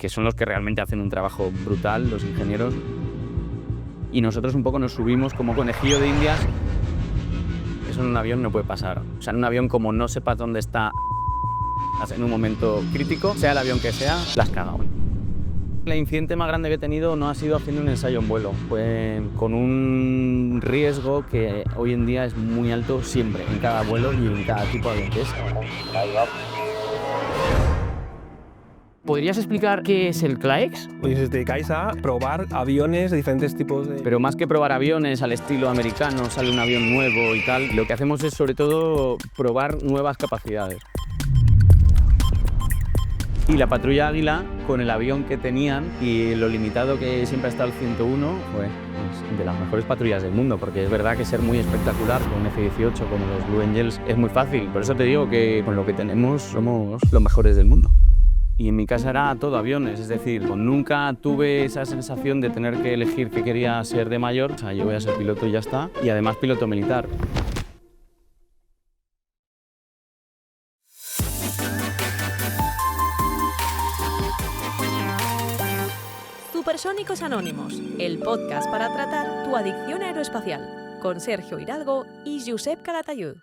que son los que realmente hacen un trabajo brutal, los ingenieros. Y nosotros un poco nos subimos como conejillo de indias. Eso en un avión no puede pasar. O sea, en un avión, como no sepas dónde está en un momento crítico, sea el avión que sea, la has cagado. El incidente más grande que he tenido no ha sido haciendo un ensayo en vuelo. Fue con un riesgo que hoy en día es muy alto siempre, en cada vuelo y en cada tipo de avión que es. ¿Podrías explicar qué es el CLAEX? Oye, os dedicáis a probar aviones de diferentes tipos de... Pero más que probar aviones al estilo americano, sale un avión nuevo y tal, lo que hacemos es sobre todo probar nuevas capacidades. Y la patrulla Águila, con el avión que tenían y lo limitado que siempre ha estado el 101, pues es de las mejores patrullas del mundo, porque es verdad que ser muy espectacular con un F-18 como los Blue Angels es muy fácil. Por eso te digo que con lo que tenemos somos los mejores del mundo. Y en mi casa era todo aviones, es decir, nunca tuve esa sensación de tener que elegir qué quería ser de mayor. O sea, yo voy a ser piloto y ya está, y además piloto militar. Supersónicos Anónimos, el podcast para tratar tu adicción aeroespacial, con Sergio Hidalgo y Josep Calatayud.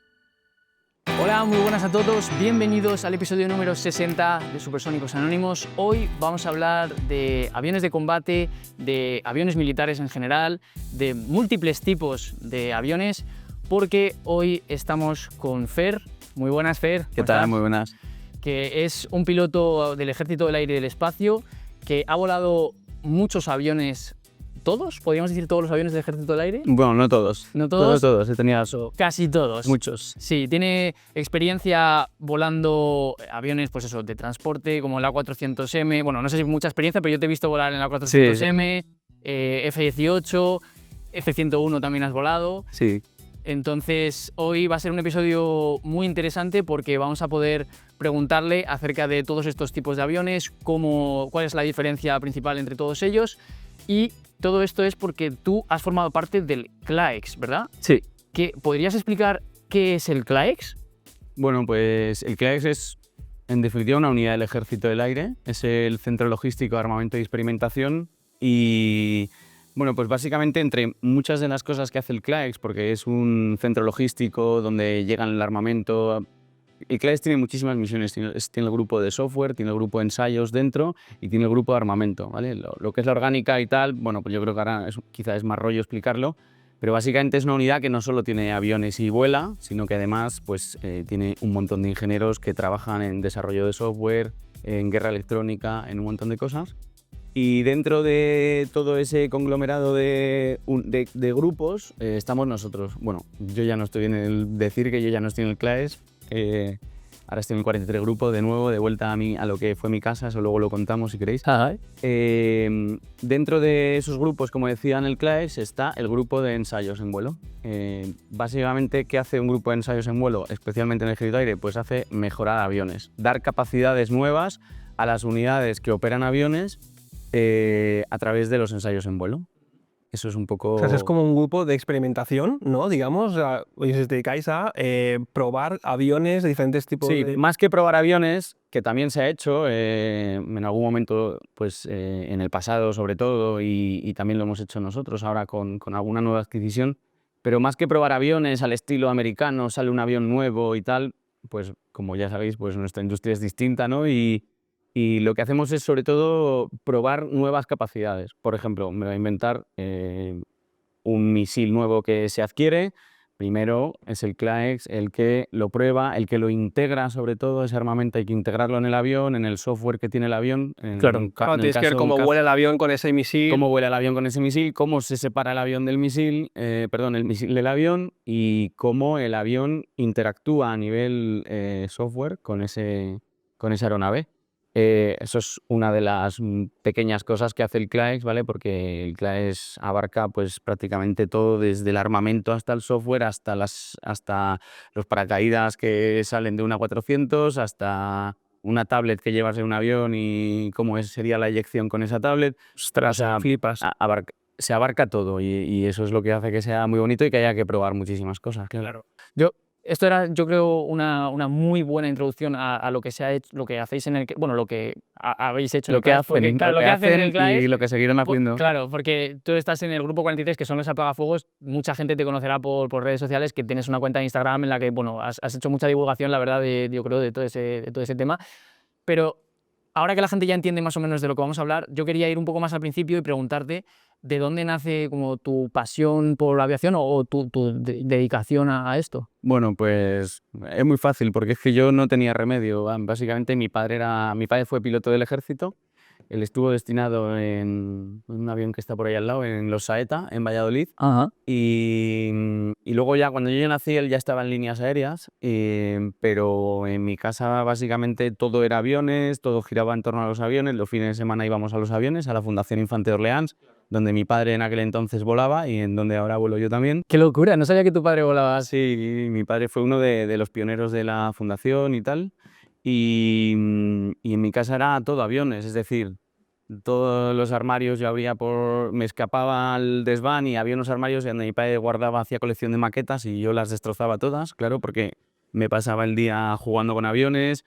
Hola, muy buenas a todos, bienvenidos al episodio número 60 de Supersónicos Anónimos. Hoy vamos a hablar de aviones de combate, de aviones militares en general, de múltiples tipos de aviones, porque hoy estamos con Fer. Muy buenas, Fer. ¿Qué tal? Muy buenas. Que es un piloto del Ejército del Aire y del Espacio, que ha volado muchos aviones. ¿Todos? ¿Podríamos decir todos los aviones del Ejército del Aire? Bueno, no todos. ¿No todos? Todos. He tenido casi todos. muchos. Sí, tiene experiencia volando aviones, pues eso, de transporte, como el A400M. Bueno, no sé si mucha experiencia, pero yo te he visto volar en el A400M, F-18, F-101 también has volado. Sí. Entonces, hoy va a ser un episodio muy interesante porque vamos a poder preguntarle acerca de todos estos tipos de aviones, cuál es la diferencia principal entre todos ellos, y todo esto es porque tú has formado parte del CLAEX, ¿verdad? Sí. ¿Podrías explicar qué es el CLAEX? Bueno, pues el CLAEX es, en definitiva, una unidad del Ejército del Aire. Es el Centro Logístico de Armamento y Experimentación. Y, bueno, pues básicamente entre muchas de las cosas que hace el CLAEX, porque es un centro logístico donde llega el armamento. El CLAEX tiene muchísimas misiones, tiene el grupo de software, tiene el grupo de ensayos dentro y tiene el grupo de armamento, ¿vale? Lo que es la orgánica y tal, bueno, pues yo creo que ahora quizá es más rollo explicarlo, pero básicamente es una unidad que no solo tiene aviones y vuela, sino que además pues, tiene un montón de ingenieros que trabajan en desarrollo de software, en guerra electrónica, en un montón de cosas. Y dentro de todo ese conglomerado de grupos estamos nosotros. Bueno, yo ya no estoy decir que yo ya no estoy en el CLAEX. Ahora estoy en el 43 grupo, de nuevo, de vuelta a lo que fue mi casa, eso luego lo contamos si queréis. Dentro de esos grupos, como decía en el CLAEX, está el grupo de ensayos en vuelo. Básicamente, ¿qué hace un grupo de ensayos en vuelo, especialmente en el Ejército de Aire? Pues hace mejorar aviones, dar capacidades nuevas a las unidades que operan aviones a través de los ensayos en vuelo. Eso es un poco... O sea, es como un grupo de experimentación, ¿no? Digamos, oye, os dedicáis a probar aviones de diferentes tipos sí, de... más que probar aviones, que también se ha hecho en algún momento, pues en el pasado sobre todo, y también lo hemos hecho nosotros ahora con alguna nueva adquisición, pero más que probar aviones al estilo americano, sale un avión nuevo y tal, pues como ya sabéis, pues nuestra industria es distinta, ¿no? Y lo que hacemos es sobre todo probar nuevas capacidades. Por ejemplo, me voy a inventar un misil nuevo que se adquiere. Primero es el CLAEX el que lo prueba, el que lo integra, sobre todo ese armamento hay que integrarlo en el avión, en el software que tiene el avión. Claro, tienes que ver cómo vuela el avión con ese misil. Cómo vuela el avión con ese misil, cómo se separa el avión del misil, el misil del avión, y cómo el avión interactúa a nivel software con esa aeronave. Eso es una de las pequeñas cosas que hace el CLAEX, ¿vale? Porque el CLAEX abarca pues, prácticamente todo, desde el armamento hasta el software, hasta los paracaídas que salen de una 400, hasta una tablet que llevas en un avión y cómo sería la eyección con esa tablet. Ostras, O sea, flipas. se abarca todo y eso es lo que hace que sea muy bonito y que haya que probar muchísimas cosas. Claro. Yo Esto era, yo creo, una muy buena introducción a lo que se ha hecho, lo que hacéis en el, bueno, lo que habéis hecho en Lo el que CLAES, porque, hacen, claro, lo lo que que hacen en el hacen CLAES, y lo que seguirán haciendo. claro, porque tú estás en el grupo 43, que son los apagafuegos, mucha gente te conocerá por redes sociales, que tienes una cuenta de Instagram en la que, bueno, has hecho mucha divulgación, la verdad, yo creo, de todo ese tema, pero ahora que la gente ya entiende más o menos de lo que vamos a hablar, yo quería ir un poco más al principio y preguntarte de dónde nace como tu pasión por la aviación o tu dedicación a esto. Bueno, pues es muy fácil porque es que yo no tenía remedio. Básicamente mi padre fue piloto del ejército. Él estuvo destinado en un avión que está por ahí al lado, en los Saeta, en Valladolid. Ajá. Y luego ya cuando yo nací, él ya estaba en líneas aéreas, pero en mi casa básicamente todo era aviones, todo giraba en torno a los aviones. Los fines de semana íbamos a los aviones, a la Fundación Infante de Orleans, donde mi padre en aquel entonces volaba y en donde ahora vuelo yo también. Qué locura, no sabía que tu padre volaba. Sí, mi padre fue uno de los pioneros de la fundación y tal. Y en mi casa era todo aviones, es decir, todos los armarios yo abría me escapaba al desván y había unos armarios donde mi padre guardaba, hacía colección de maquetas y yo las destrozaba todas, claro, porque me pasaba el día jugando con aviones,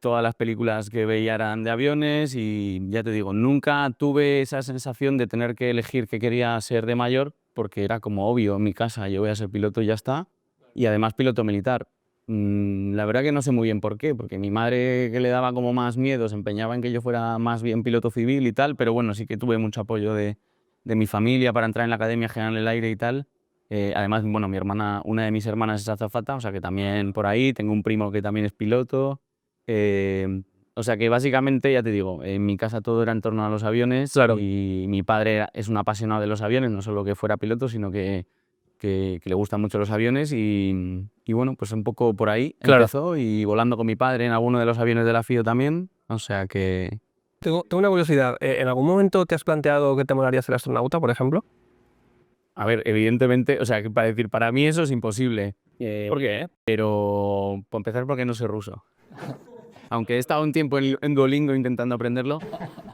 todas las películas que veía eran de aviones y ya te digo, nunca tuve esa sensación de tener que elegir qué quería ser de mayor, porque era como obvio en mi casa, yo voy a ser piloto y ya está, y además piloto militar. La verdad que no sé muy bien por qué, porque mi madre, que le daba como más miedo, se empeñaba en que yo fuera más bien piloto civil y tal, pero bueno, sí que tuve mucho apoyo de mi familia para entrar en la Academia General del Aire y tal. Además, bueno, una de mis hermanas es azafata, o sea que también por ahí, tengo un primo que también es piloto. O sea que básicamente, ya te digo, en mi casa todo era en torno a los aviones. Claro. Y mi padre es un apasionado de los aviones, no solo que fuera piloto, sino que le gustan mucho los aviones y bueno, pues un poco por ahí Claro. empezó y volando con mi padre en alguno de los aviones de la FIO también, o sea que... Tengo una curiosidad. ¿En algún momento te has planteado que te molaría ser astronauta, por ejemplo? A ver, evidentemente, o sea, que para decir, para mí eso es imposible. ¿Por qué? Pero, por empezar, porque no sé ruso. Aunque he estado un tiempo en Duolingo intentando aprenderlo,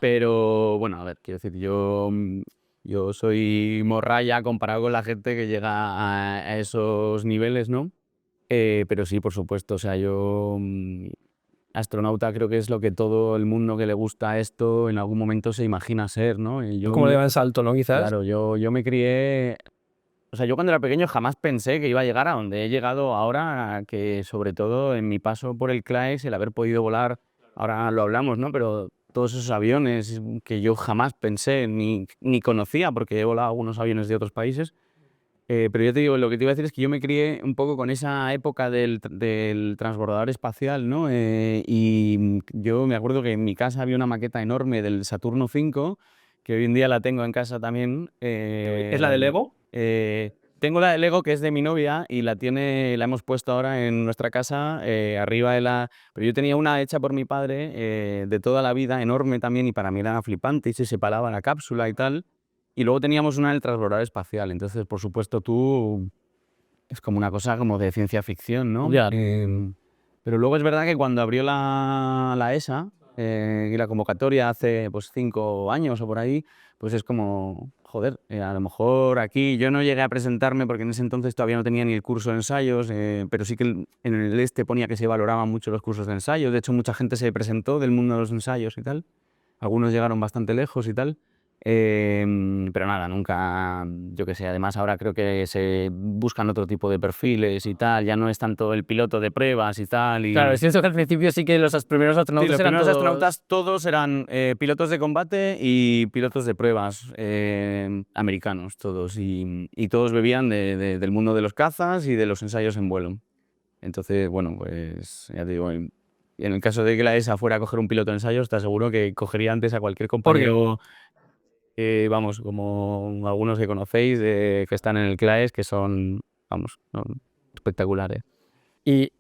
pero bueno, a ver, quiero decir, yo soy morralla comparado con la gente que llega a esos niveles, ¿no? Pero sí, por supuesto, o sea, astronauta creo que es lo que todo el mundo que le gusta esto en algún momento se imagina ser, ¿no? Y ¿Cómo le va el salto, no? Quizás. claro, yo me crié... O sea, yo cuando era pequeño jamás pensé que iba a llegar a donde he llegado ahora, que sobre todo en mi paso por el CLAES, el haber podido volar, ahora lo hablamos, ¿no? Pero todos esos aviones que yo jamás pensé ni conocía, porque he volado algunos aviones de otros países. Pero yo te digo, lo que te iba a decir es que yo me crié un poco con esa época del transbordador espacial, ¿no? Y yo me acuerdo que en mi casa había una maqueta enorme del Saturno V, que hoy en día la tengo en casa también. ¿Es la de Lego? Tengo la de Lego, que es de mi novia, y la hemos puesto ahora en nuestra casa, arriba de la... Pero yo tenía una hecha por mi padre, de toda la vida, enorme también, y para mí era flipante, y se separaba la cápsula y tal. Y luego teníamos una del transbordador espacial, entonces, por supuesto, es como una cosa como de ciencia ficción, ¿no? Ya. Pero luego es verdad que cuando abrió la ESA y la convocatoria hace pues 5 años o por ahí, pues es como, joder, a lo mejor aquí yo no llegué a presentarme porque en ese entonces todavía no tenía ni el curso de ensayos, pero sí que en el ponía que se valoraban mucho los cursos de ensayos. De hecho, mucha gente se presentó del mundo de los ensayos y tal. Algunos llegaron bastante lejos y tal. Pero nada, nunca, yo qué sé, además ahora creo que se buscan otro tipo de perfiles y tal, ya no es tanto el piloto de pruebas y tal. Claro, es cierto que al principio sí que los primeros Sí, astronautas los eran primeros todos... astronautas todos eran pilotos de combate y pilotos de pruebas, americanos todos, y todos bebían del mundo de los cazas y de los ensayos en vuelo. Entonces, bueno, pues ya te digo, en el caso de que la ESA fuera a coger un piloto de ensayos, te aseguro que cogería antes a cualquier compañero, vamos, como algunos que conocéis, que están en el CLAES, que son, vamos, ¿no? Espectaculares. Y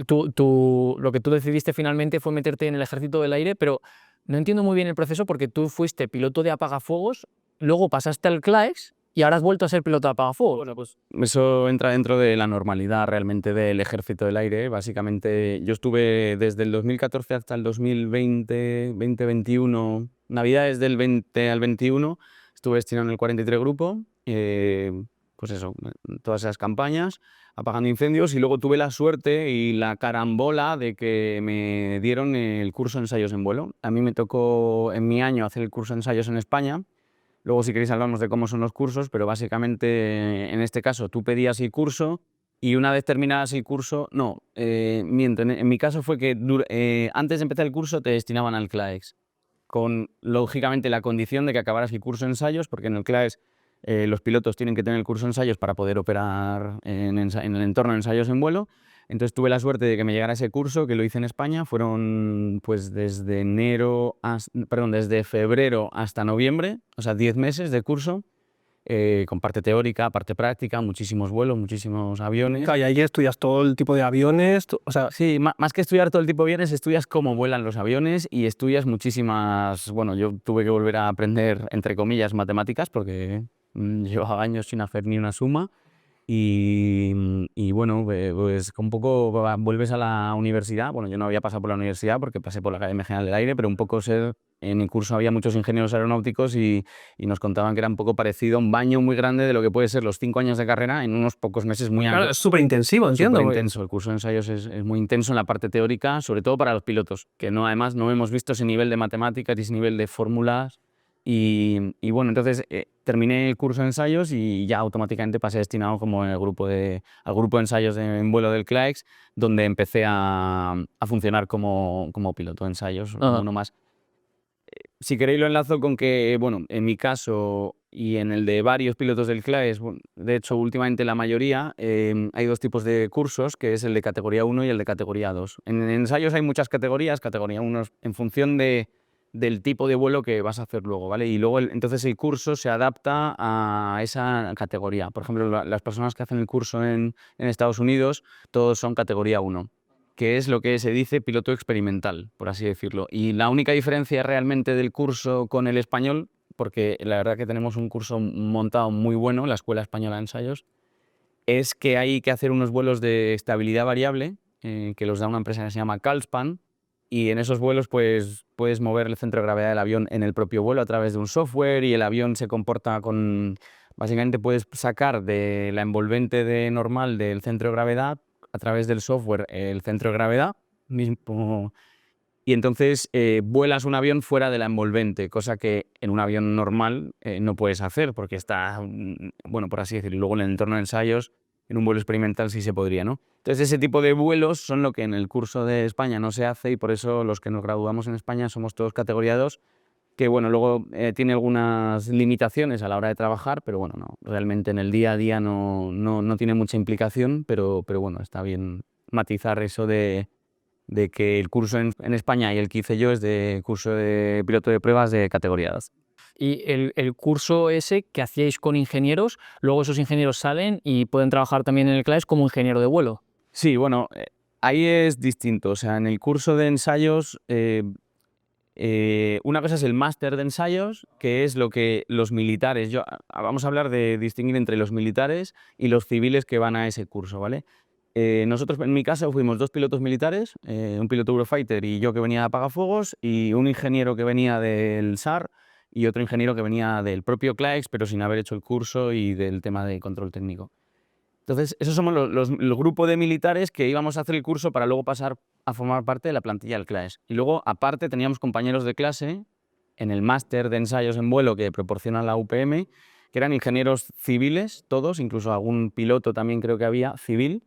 lo que tú decidiste finalmente fue meterte en el ejército del aire, pero no entiendo muy bien el proceso porque tú fuiste piloto de apagafuegos, luego pasaste al CLAES y ahora has vuelto a ser piloto de apagafuegos. Bueno, pues eso entra dentro de la normalidad realmente del ejército del aire. Básicamente, yo estuve desde el 2014 hasta el 2020, 2021, Navidades del 20 al 21, estuve destinado en el 43 Grupo. pues eso, todas esas campañas, apagando incendios, y luego tuve la suerte y la carambola de que me dieron el curso de ensayos en vuelo. A mí me tocó en mi año hacer el curso de ensayos en España. Luego, si queréis, hablamos de cómo son los cursos, pero básicamente, en este caso, tú pedías el curso y una vez terminabas el curso, miento, en mi caso fue que antes de empezar el curso te destinaban al CLAES, con, lógicamente, la condición de que acabaras el curso de ensayos, porque en el CLAES los pilotos tienen que tener el curso de ensayos para poder operar en el entorno de ensayos en vuelo. Entonces tuve la suerte de que me llegara ese curso, que lo hice en España. Fueron pues desde febrero hasta noviembre, o sea, 10 meses de curso, con parte teórica, parte práctica, muchísimos vuelos, muchísimos aviones. Claro, y ahí estudias todo el tipo de aviones, o sea... Sí, más que estudiar todo el tipo de aviones, estudias cómo vuelan los aviones y estudias muchísimas... Bueno, yo tuve que volver a aprender, entre comillas, matemáticas, porque llevaba años sin hacer ni una suma. Y bueno, pues un poco vuelves a la universidad. Bueno, yo no había pasado por la universidad porque pasé por la Academia General del Aire, pero un poco en el curso había muchos ingenieros aeronáuticos y nos contaban que era un poco parecido a un baño muy grande de lo que puede ser los 5 años de carrera en unos pocos meses muy Claro, es súper intensivo, entiendo. Súper intenso. El curso de ensayos es muy intenso en la parte teórica, sobre todo para los pilotos, que además no hemos visto ese nivel de matemáticas y ese nivel de fórmulas. Y bueno, entonces terminé el curso de ensayos y ya automáticamente pasé destinado como al grupo de ensayos en vuelo del CLAES, donde empecé a funcionar como piloto de ensayos, uno más. Si queréis lo enlazo con que, bueno, en mi caso y en el de varios pilotos del CLAES, de hecho últimamente la mayoría, hay 2 tipos de cursos, que es el de categoría 1 y el de categoría 2. En ensayos hay muchas categorías, categoría 1 en función del tipo de vuelo que vas a hacer luego, ¿vale? Y luego entonces el curso se adapta a esa categoría. Por ejemplo, las personas que hacen el curso en Estados Unidos, todos son categoría 1, que es lo que se dice piloto experimental, por así decirlo. Y la única diferencia realmente del curso con el español, porque la verdad que tenemos un curso montado muy bueno, la Escuela Española de Ensayos, es que hay que hacer unos vuelos de estabilidad variable, que los da una empresa que se llama Calspan, y en esos vuelos pues puedes mover el centro de gravedad del avión en el propio vuelo a través de un software, y el avión se comporta básicamente puedes sacar de la envolvente normal del centro de gravedad a través del software el centro de gravedad mismo, y entonces vuelas un avión fuera de la envolvente, cosa que en un avión normal no puedes hacer porque está, bueno, por así decirlo. Luego en el entorno de ensayos, en un vuelo experimental sí se podría, ¿no? Entonces ese tipo de vuelos son lo que en el curso de España no se hace, y por eso los que nos graduamos en España somos todos categoría 2, que bueno, luego tiene algunas limitaciones a la hora de trabajar, pero bueno, no, realmente en el día a día no tiene mucha implicación, pero bueno, está bien matizar eso de que el curso en España y el que hice yo es de curso de piloto de pruebas de categoría 2. Y el curso ese que hacíais con ingenieros, luego esos ingenieros salen y pueden trabajar también en el CLAES como ingeniero de vuelo. Sí, bueno, ahí es distinto. O sea, en el curso de ensayos, una cosa es el máster de ensayos, que es lo que los militares... Vamos a hablar de distinguir entre los militares y los civiles que van a ese curso, ¿vale? Nosotros, en mi caso, fuimos 2 pilotos militares, un piloto Eurofighter y yo que venía de apagafuegos, y un ingeniero que venía del SAR y otro ingeniero que venía del propio CLAES, pero sin haber hecho el curso y del tema de control técnico. Entonces, esos somos el grupo de militares que íbamos a hacer el curso para luego pasar a formar parte de la plantilla del CLAES. Y luego, aparte, teníamos compañeros de clase en el máster de ensayos en vuelo que proporciona la UPM, que eran ingenieros civiles, todos, incluso algún piloto también creo que había, civil,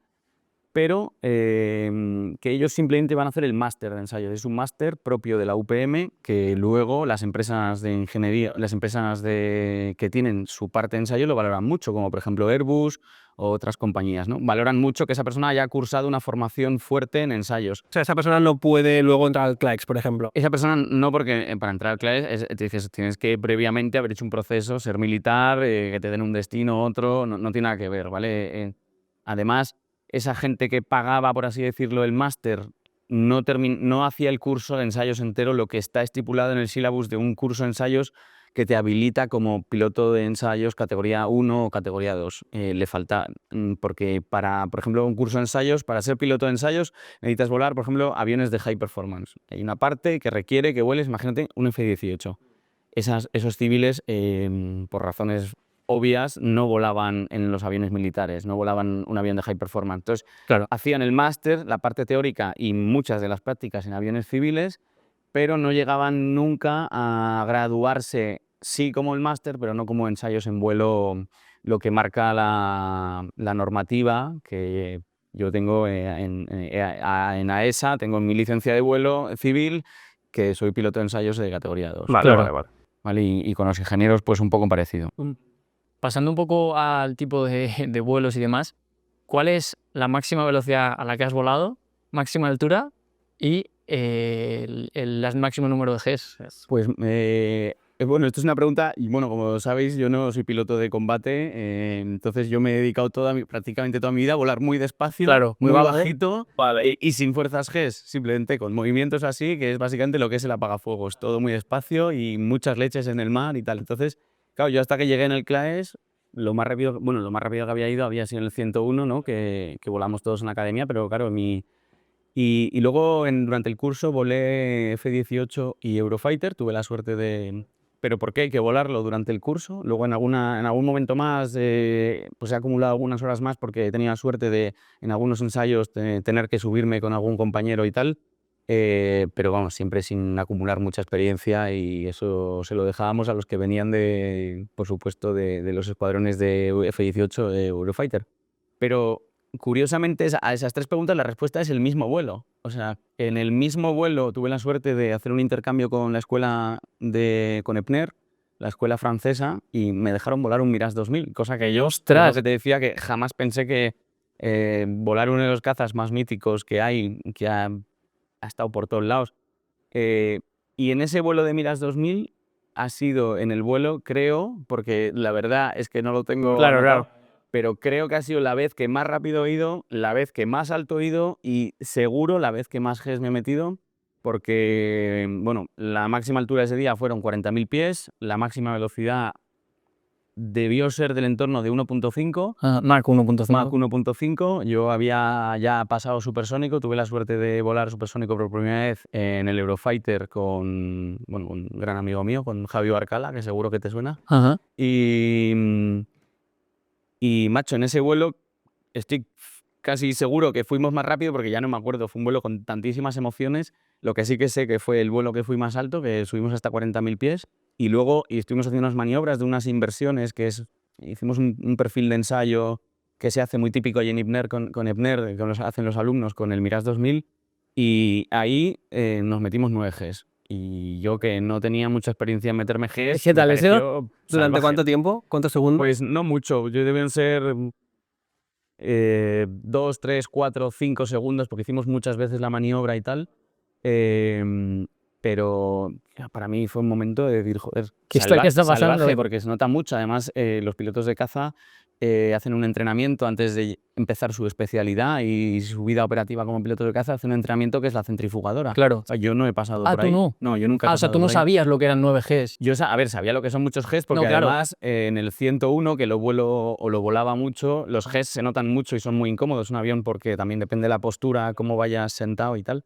pero que ellos simplemente van a hacer el máster de ensayos. Es un máster propio de la UPM que luego las empresas de ingeniería, que tienen su parte de ensayo lo valoran mucho, como por ejemplo Airbus o otras compañías, ¿no? Valoran mucho que esa persona haya cursado una formación fuerte en ensayos. O sea, esa persona no puede luego entrar al CLAES, por ejemplo. Esa persona no, porque para entrar al CLAES tienes que previamente haber hecho un proceso, ser militar, que te den un destino, otro, no tiene nada que ver, ¿vale? Además, esa gente que pagaba, por así decirlo, el máster no hacía el curso de ensayos entero, lo que está estipulado en el sílabus de un curso de ensayos que te habilita como piloto de ensayos categoría 1 o categoría 2. Le falta, porque por ejemplo, un curso de ensayos, para ser piloto de ensayos necesitas volar, por ejemplo, aviones de high performance. Hay una parte que requiere que vueles, imagínate, un F-18. Esos civiles, por razones obvias no volaban en los aviones militares, no volaban un avión de high performance. Entonces, Claro. hacían el máster, la parte teórica y muchas de las prácticas en aviones civiles, pero no llegaban nunca a graduarse, sí como el máster, pero no como ensayos en vuelo, lo que marca la normativa que yo tengo en AESA, tengo mi licencia de vuelo civil, que soy piloto de ensayos de categoría 2. Vale, Claro. vale, vale. ¿Vale? Y con los ingenieros pues un poco parecido. Pasando un poco al tipo de vuelos y demás, ¿cuál es la máxima velocidad a la que has volado, máxima altura y el máximo número de Gs? Pues bueno, esto es una pregunta y bueno, como sabéis, yo no soy piloto de combate, entonces yo me he dedicado prácticamente toda mi vida a volar muy despacio, Claro, muy muy bajo. bajito Vale. y sin fuerzas Gs, simplemente con movimientos así, que es básicamente lo que es el apagafuegos, todo muy despacio y muchas leches en el mar y tal. Entonces, claro, yo hasta que llegué en el CLAES, lo más rápido que había ido había sido en el 101, ¿no? que volamos todos en la academia, pero claro, y luego durante el curso volé F-18 y Eurofighter, tuve la suerte de... ¿Pero por qué hay que volarlo durante el curso? Luego en algún momento más pues he acumulado algunas horas más porque he tenido la suerte de en algunos ensayos tener que subirme con algún compañero y tal, pero vamos, siempre sin acumular mucha experiencia y eso se lo dejábamos a los que venían por supuesto, de los escuadrones de F-18 de Eurofighter. Pero curiosamente, a esas tres preguntas la respuesta es el mismo vuelo. O sea, en el mismo vuelo tuve la suerte de hacer un intercambio con la escuela con EPNER, la escuela francesa, y me dejaron volar un Mirage 2000, cosa que yo, ¡Ostras! lo que te decía, que jamás pensé que volar uno de los cazas más míticos que hay, que ha estado por todos lados. Y en ese vuelo de Mirage 2000 ha sido en el vuelo, creo, porque la verdad es que no lo tengo Claro, anotado, claro. pero creo que ha sido la vez que más rápido he ido, la vez que más alto he ido y seguro la vez que más Gs me he metido, porque bueno, la máxima altura ese día fueron 40.000 pies, la máxima velocidad debió ser del entorno de 1.5, Mach 1.5. Mach 1.5. Yo había ya pasado supersónico, tuve la suerte de volar supersónico por primera vez en el Eurofighter con un gran amigo mío, con Javi Barcala, que seguro que te suena. Ajá. Y macho, en ese vuelo estoy casi seguro que fuimos más rápido porque ya no me acuerdo, fue un vuelo con tantísimas emociones. Lo que sí que sé que fue el vuelo que fui más alto, que subimos hasta 40.000 pies y luego estuvimos haciendo unas maniobras de unas inversiones, hicimos un perfil de ensayo que se hace muy típico ahí en EPNER, con EPNER, que hacen los alumnos con el Mirage 2000 y ahí nos metimos 9 Gs. Y yo, que no tenía mucha experiencia en meterme Gs, ¿Qué tal me eso? pareció ¿Durante salvaje. cuánto tiempo? ¿Cuántos segundos? Pues no mucho, yo deben ser 2, 3, 4, 5 segundos, porque hicimos muchas veces la maniobra y tal. Pero para mí fue un momento de decir, joder, ¿Qué está pasando? salvaje, porque se nota mucho. Además, los pilotos de caza hacen un entrenamiento antes de empezar su especialidad y su vida operativa como piloto de caza, hacen un entrenamiento que es la centrifugadora. Claro. O sea, yo no he pasado por ¿tú ahí. no? No, yo nunca he O sea, pasado tú no por ahí. sabías lo que eran 9 Gs. Yo, a ver, sabía lo que son muchos Gs, porque No, claro. además en el 101, que lo volaba mucho, los Gs se notan mucho y son muy incómodos. Un avión, porque también depende de la postura, cómo vayas sentado y tal.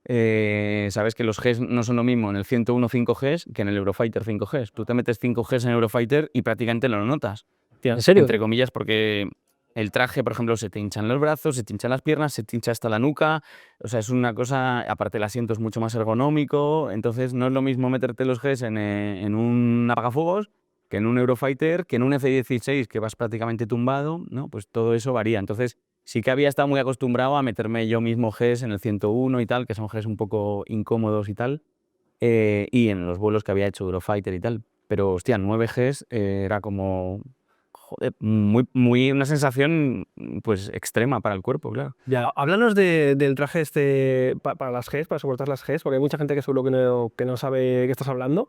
Sabes que los Gs no son lo mismo en el 101 5 Gs que en el Eurofighter 5 Gs. Tú te metes 5 Gs en el Eurofighter y prácticamente lo notas. ¿En serio? Entre comillas, porque el traje, por ejemplo, se te hinchan los brazos, se te hinchan las piernas, se te hincha hasta la nuca. O sea, es una cosa, aparte el asiento es mucho más ergonómico, entonces no es lo mismo meterte los Gs en un apagafuegos que en un Eurofighter, que en un F-16 que vas prácticamente tumbado, ¿no? Pues todo eso varía. Entonces sí que había estado muy acostumbrado a meterme yo mismo Gs en el 101 y tal, que son Gs un poco incómodos y tal, y en los vuelos que había hecho Eurofighter y tal. Pero, hostia, 9 Gs era como... Joder, una sensación pues extrema para el cuerpo, claro. Ya, háblanos del traje para las Gs, para soportar las Gs, porque hay mucha gente que seguro que no sabe de qué estás hablando.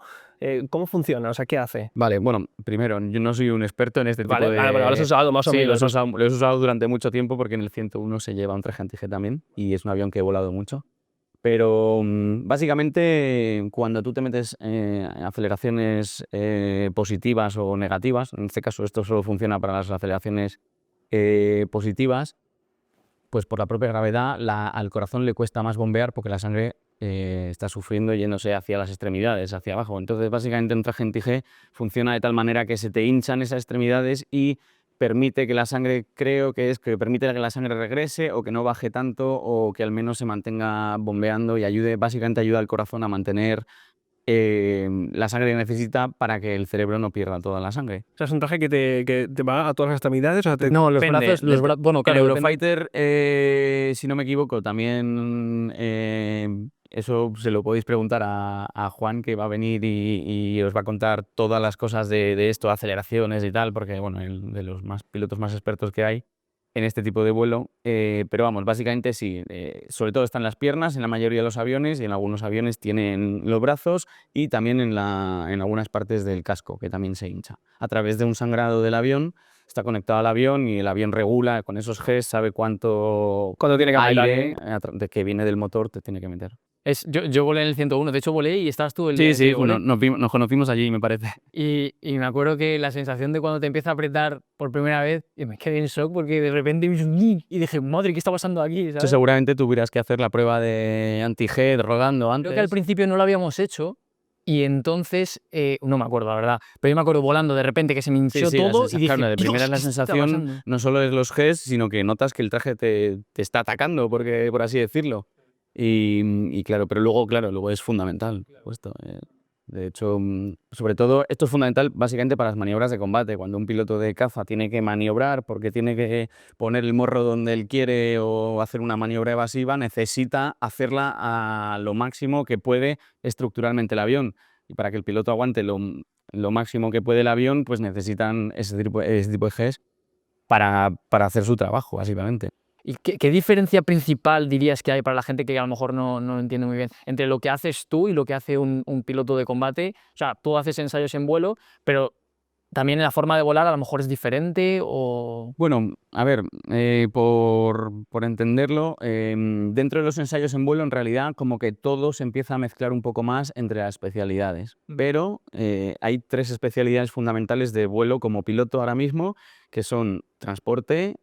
¿Cómo funciona? O sea, ¿qué hace? Vale, bueno, primero, yo no soy un experto en este tipo de... Vale, pero lo has usado más o Sí, menos. lo he usado durante mucho tiempo porque en el 101 se lleva un traje anti-G también y es un avión que he volado mucho. Pero básicamente cuando tú te metes aceleraciones positivas o negativas, en este caso esto solo funciona para las aceleraciones positivas, pues por la propia gravedad al corazón le cuesta más bombear porque la sangre está sufriendo yéndose hacia las extremidades, hacia abajo. Entonces, básicamente, un traje anti-G funciona de tal manera que se te hinchan esas extremidades y permite que la sangre, creo que es que permite que la sangre regrese o que no baje tanto o que al menos se mantenga bombeando y básicamente ayuda al corazón a mantener la sangre que necesita para que el cerebro no pierda toda la sangre. O sea, es un traje que te va a todas las extremidades. O sea, No, los Depende, brazos, bueno, claro, el depende. Eurofighter, si no me equivoco, también eso se lo podéis preguntar a Juan, que va a venir y os va a contar todas las cosas de esto, aceleraciones y tal, porque bueno, de los pilotos más expertos que hay en este tipo de vuelo. Pero vamos, básicamente sí, sobre todo están las piernas en la mayoría de los aviones y en algunos aviones tienen los brazos y también en algunas partes del casco, que también se hincha. A través de un sangrado del avión, está conectado al avión y el avión regula con esos Gs, sabe cuánto Cuando tiene que aire que viene del motor te tiene que meter. Yo volé en el 101, de hecho volé y estabas tú el día Sí, que sí, yo volé. nos conocimos allí, me parece. Y me acuerdo que la sensación de cuando te empieza a apretar por primera vez, y me quedé en shock porque de repente me hizo y dije, madre, ¿qué está pasando aquí? ¿Sabes? Seguramente tuvieras que hacer la prueba de anti-G rodando antes. Creo que al principio no lo habíamos hecho y entonces, no me acuerdo la verdad, pero yo me acuerdo volando de repente que se me hinchó todo y dije, claro, de primera Dios, la ¿qué está sensación pasando? no solo es los Gs, sino que notas que el traje te está atacando, por así decirlo. Y claro, pero luego es fundamental, por supuesto. De hecho, sobre todo, esto es fundamental básicamente para las maniobras de combate. Cuando un piloto de caza tiene que maniobrar porque tiene que poner el morro donde él quiere o hacer una maniobra evasiva, necesita hacerla a lo máximo que puede estructuralmente el avión. Y para que el piloto aguante lo máximo que puede el avión, pues necesitan ese tipo de Gs para hacer su trabajo, básicamente. ¿Y qué diferencia principal dirías que hay para la gente que a lo mejor no lo entiende muy bien entre lo que haces tú y lo que hace un piloto de combate? O sea, tú haces ensayos en vuelo, pero también en la forma de volar a lo mejor es diferente o... Bueno, a ver, por entenderlo, dentro de los ensayos en vuelo, en realidad, como que todo se empieza a mezclar un poco más entre las especialidades. Pero hay 3 especialidades fundamentales de vuelo como piloto ahora mismo, que son transporte.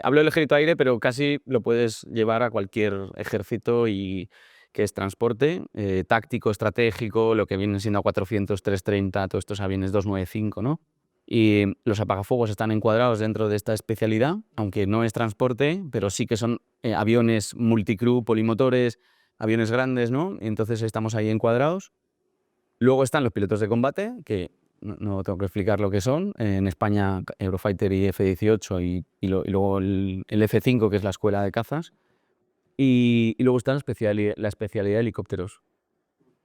Hablo del ejército de aire, pero casi lo puedes llevar a cualquier ejército y que es transporte, táctico, estratégico, lo que vienen siendo A400, 330, todos estos aviones 295, ¿no? Y los apagafuegos están encuadrados dentro de esta especialidad, aunque no es transporte, pero sí que son aviones multicrew, polimotores, aviones grandes, ¿no? Y entonces estamos ahí encuadrados. Luego están los pilotos de combate, que no tengo que explicar lo que son. En España, Eurofighter y F-18 y luego el F-5, que es la escuela de cazas. Y luego está la especialidad de helicópteros.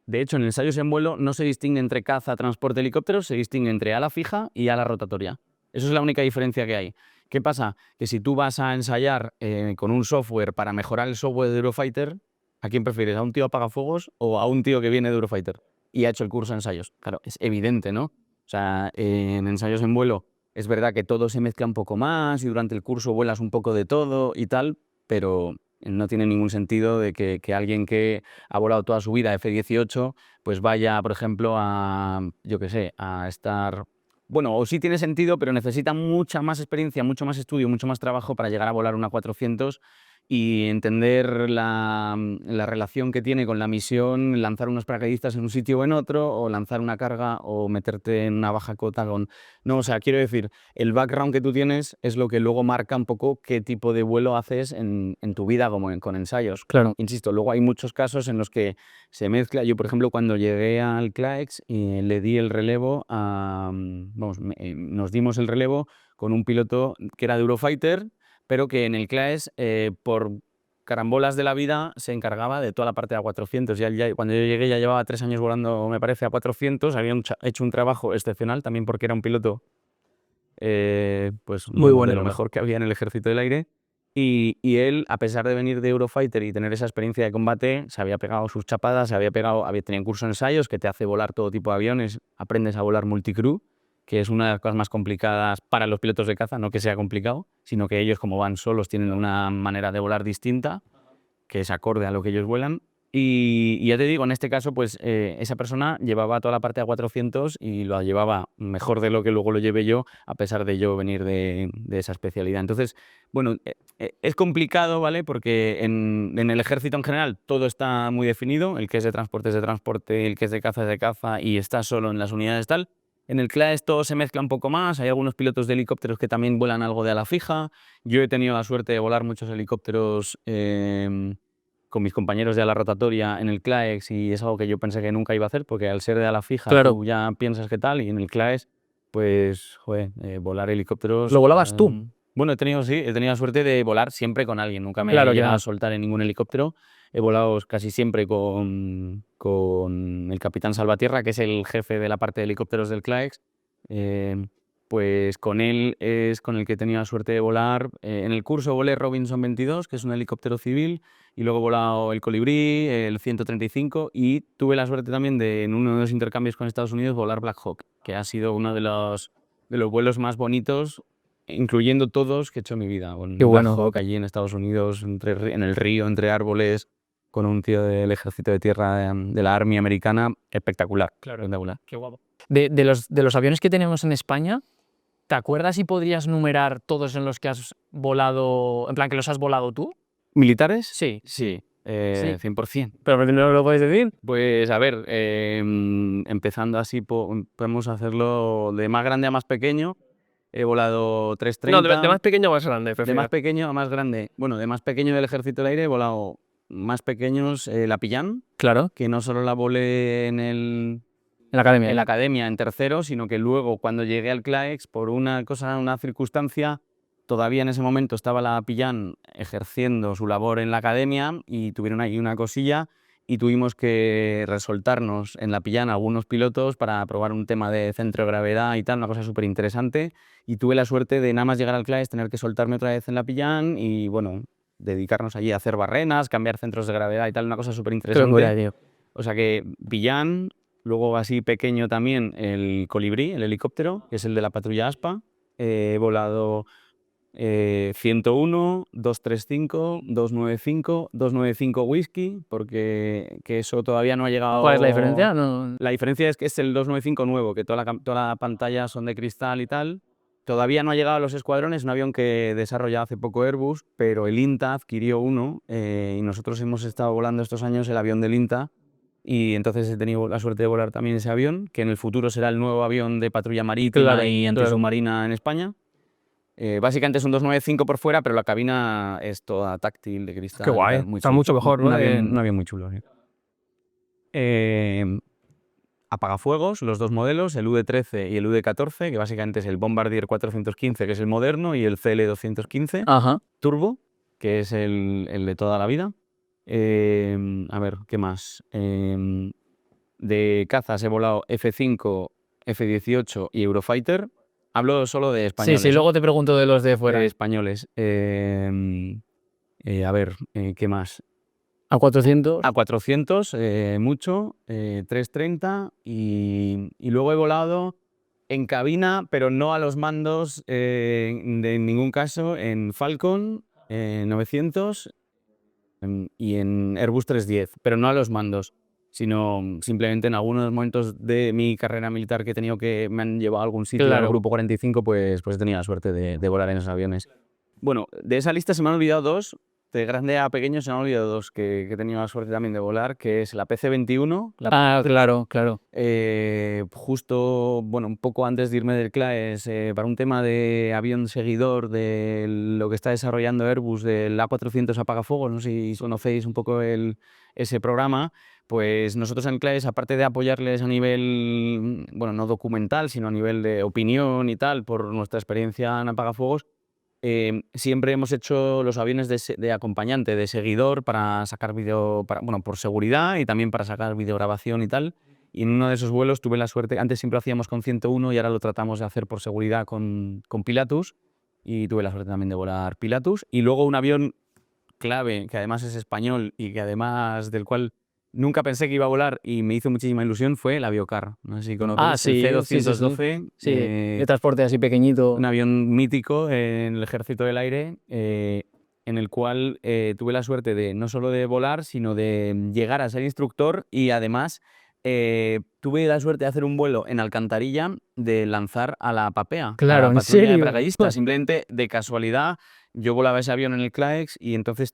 De hecho, en ensayos en vuelo no se distingue entre caza, transporte, helicópteros, se distingue entre ala fija y ala rotatoria. Eso es la única diferencia que hay. ¿Qué pasa? Que si tú vas a ensayar con un software para mejorar el software de Eurofighter, ¿a quién prefieres? ¿A un tío apagafuegos o a un tío que viene de Eurofighter y ha hecho el curso de ensayos? Claro, es evidente, ¿no? O sea, en ensayos en vuelo es verdad que todo se mezcla un poco más y durante el curso vuelas un poco de todo y tal, pero no tiene ningún sentido de que alguien que ha volado toda su vida F-18 pues vaya, por ejemplo, yo qué sé, a estar... Bueno, o sí tiene sentido, pero necesita mucha más experiencia, mucho más estudio, mucho más trabajo para llegar a volar una 400 y entender la relación que tiene con la misión, lanzar unos paracaidistas en un sitio o en otro, o lanzar una carga, o meterte en una baja cota con... No, o sea, quiero decir, el background que tú tienes es lo que luego marca un poco qué tipo de vuelo haces en tu vida con ensayos. Claro. Insisto, luego hay muchos casos en los que se mezcla. Yo, por ejemplo, cuando llegué al CLAEX, le di el relevo nos dimos el relevo con un piloto que era de Eurofighter, pero que en el CLAES, por carambolas de la vida, se encargaba de toda la parte de A400. Cuando yo llegué ya llevaba 3 años volando, me parece, A400, había hecho un trabajo excepcional, también porque era un piloto pues Muy bueno, de lo mejor que había en el ejército del aire. Y él, a pesar de venir de Eurofighter y tener esa experiencia de combate, se había pegado sus chapadas, tenía un curso de ensayos que te hace volar todo tipo de aviones, aprendes a volar multicrew, que es una de las cosas más complicadas para los pilotos de caza, no que sea complicado, sino que ellos, como van solos, tienen una manera de volar distinta, que es acorde a lo que ellos vuelan. Y ya te digo, en este caso, pues esa persona llevaba toda la parte A400 y lo llevaba mejor de lo que luego lo llevé yo, a pesar de yo venir de esa especialidad. Entonces, bueno, es complicado, ¿vale? Porque en el ejército en general todo está muy definido, el que es de transporte, el que es de caza y está solo en las unidades tal. En el CLAES todo se mezcla un poco más, hay algunos pilotos de helicópteros que también vuelan algo de ala fija. Yo he tenido la suerte de volar muchos helicópteros con mis compañeros de ala rotatoria en el CLAES y es algo que yo pensé que nunca iba a hacer porque al ser de ala fija Claro. tú ya piensas que tal y en el CLAES pues joder, volar helicópteros... ¿Lo volabas tú? Bueno, he tenido la suerte de volar siempre con alguien, nunca me Claro, he llegado claro. a soltar en ningún helicóptero. He volado casi siempre con el capitán Salvatierra, que es el jefe de la parte de helicópteros del CLAES. Pues con él es con el que he tenido la suerte de volar. En el curso volé Robinson 22, que es un helicóptero civil, y luego he volado el Colibrí, el 135, y tuve la suerte también de, en uno de los intercambios con Estados Unidos, volar Black Hawk, que ha sido uno de los vuelos más bonitos, incluyendo todos, que he hecho en mi vida. Con Qué bueno. Black Hawk allí en Estados Unidos, en el río, entre árboles, con un tío del ejército de tierra de la Army americana, espectacular. Claro. Espectacular. Qué guapo. De los aviones que tenemos en España, ¿te acuerdas si podrías numerar todos en los que has volado, en plan que los has volado tú? ¿Militares? Sí. Sí, Sí. 100%. ¿Pero no lo puedes decir? Pues a ver, empezando así, podemos hacerlo de más grande a más pequeño. He volado 330. No, de más pequeño a más grande, De prefiero. más pequeño a más grande. Bueno, de más pequeño del Ejército del Aire he volado más pequeños la Pillán, Claro, que no solo la volé en la academia. en la academia en tercero, sino que luego cuando llegué al CLAEX, por una circunstancia, todavía en ese momento estaba la Pillán ejerciendo su labor en la academia y tuvieron ahí una cosilla y tuvimos que resoltarnos en la Pillán algunos pilotos para probar un tema de centro de gravedad y tal, una cosa súper interesante. Y tuve la suerte de nada más llegar al CLAES tener que soltarme otra vez en la Pillán y bueno, dedicarnos allí a hacer barrenas, cambiar centros de gravedad y tal, una cosa súper Qué locura, interesante. tío. O sea que Pillán, luego así pequeño también el Colibrí, el helicóptero, que es el de la patrulla ASPA. He volado 101, 235, 295, 295 Whisky, porque que eso todavía no ha llegado... ¿Cuál es la diferencia? No. La diferencia es que es el 295 nuevo, que toda la pantalla son de cristal y tal. Todavía no ha llegado a los escuadrones, un avión que desarrolló hace poco Airbus, pero el INTA adquirió uno y nosotros hemos estado volando estos años el avión del INTA y entonces he tenido la suerte de volar también ese avión, que en el futuro será el nuevo avión de patrulla marítima Claro, y antisubmarina en España. Básicamente es un 295 por fuera, pero la cabina es toda táctil, de cristal. Qué guay. Muy Está chulo. mucho mejor, ¿no? Un avión muy chulo. Sí. Apagafuegos, los dos modelos, el UD-13 y el UD-14, que básicamente es el Bombardier 415, que es el moderno, y el CL-215 Ajá. Turbo, que es el de toda la vida. A ver, ¿qué más? De cazas he volado F-5, F-18 y Eurofighter. Hablo solo de españoles. Sí, luego te pregunto de los de fuera. Españoles. A ver, ¿qué más? A400. A400, mucho, 330 y luego he volado en cabina, pero no a los mandos en ningún caso, en Falcon 900 y en Airbus 310, pero no a los mandos, sino simplemente en algunos momentos de mi carrera militar que he tenido que me han llevado a algún sitio, Claro. al Grupo 45, pues he tenido la suerte de volar en esos aviones. Bueno, de esa lista se me han olvidado dos. De grande a pequeño se me han olvidado dos que he tenido la suerte también de volar, que es la PC-21. Claro. Justo, bueno, un poco antes de irme del CLAES, para un tema de avión seguidor de lo que está desarrollando Airbus, del A400 apagafuegos, no sé si conocéis un poco ese programa, pues nosotros en CLAES, aparte de apoyarles a nivel, bueno, no documental, sino a nivel de opinión y tal, por nuestra experiencia en apagafuegos, siempre hemos hecho los aviones de acompañante, de seguidor, para sacar vídeo, bueno, por seguridad y también para sacar videograbación y tal. Y en uno de esos vuelos tuve la suerte, antes siempre hacíamos con 101 y ahora lo tratamos de hacer por seguridad con Pilatus. Y tuve la suerte también de volar Pilatus. Y luego un avión clave, que además es español y que además del cual nunca pensé que iba a volar y me hizo muchísima ilusión, fue el Aviocar. No sé si conocéis Sí, el sí. C-212. Sí, de transporte así pequeñito. Un avión mítico en el Ejército del Aire. en el cual tuve la suerte de no solo de volar, sino de llegar a ser instructor y además tuve la suerte de hacer un vuelo en Alcantarilla de lanzar a la PAPEA, Claro, a la ¿en patrulla de serio? paracaidistas. Simplemente de casualidad yo volaba ese avión en el CLAEX y entonces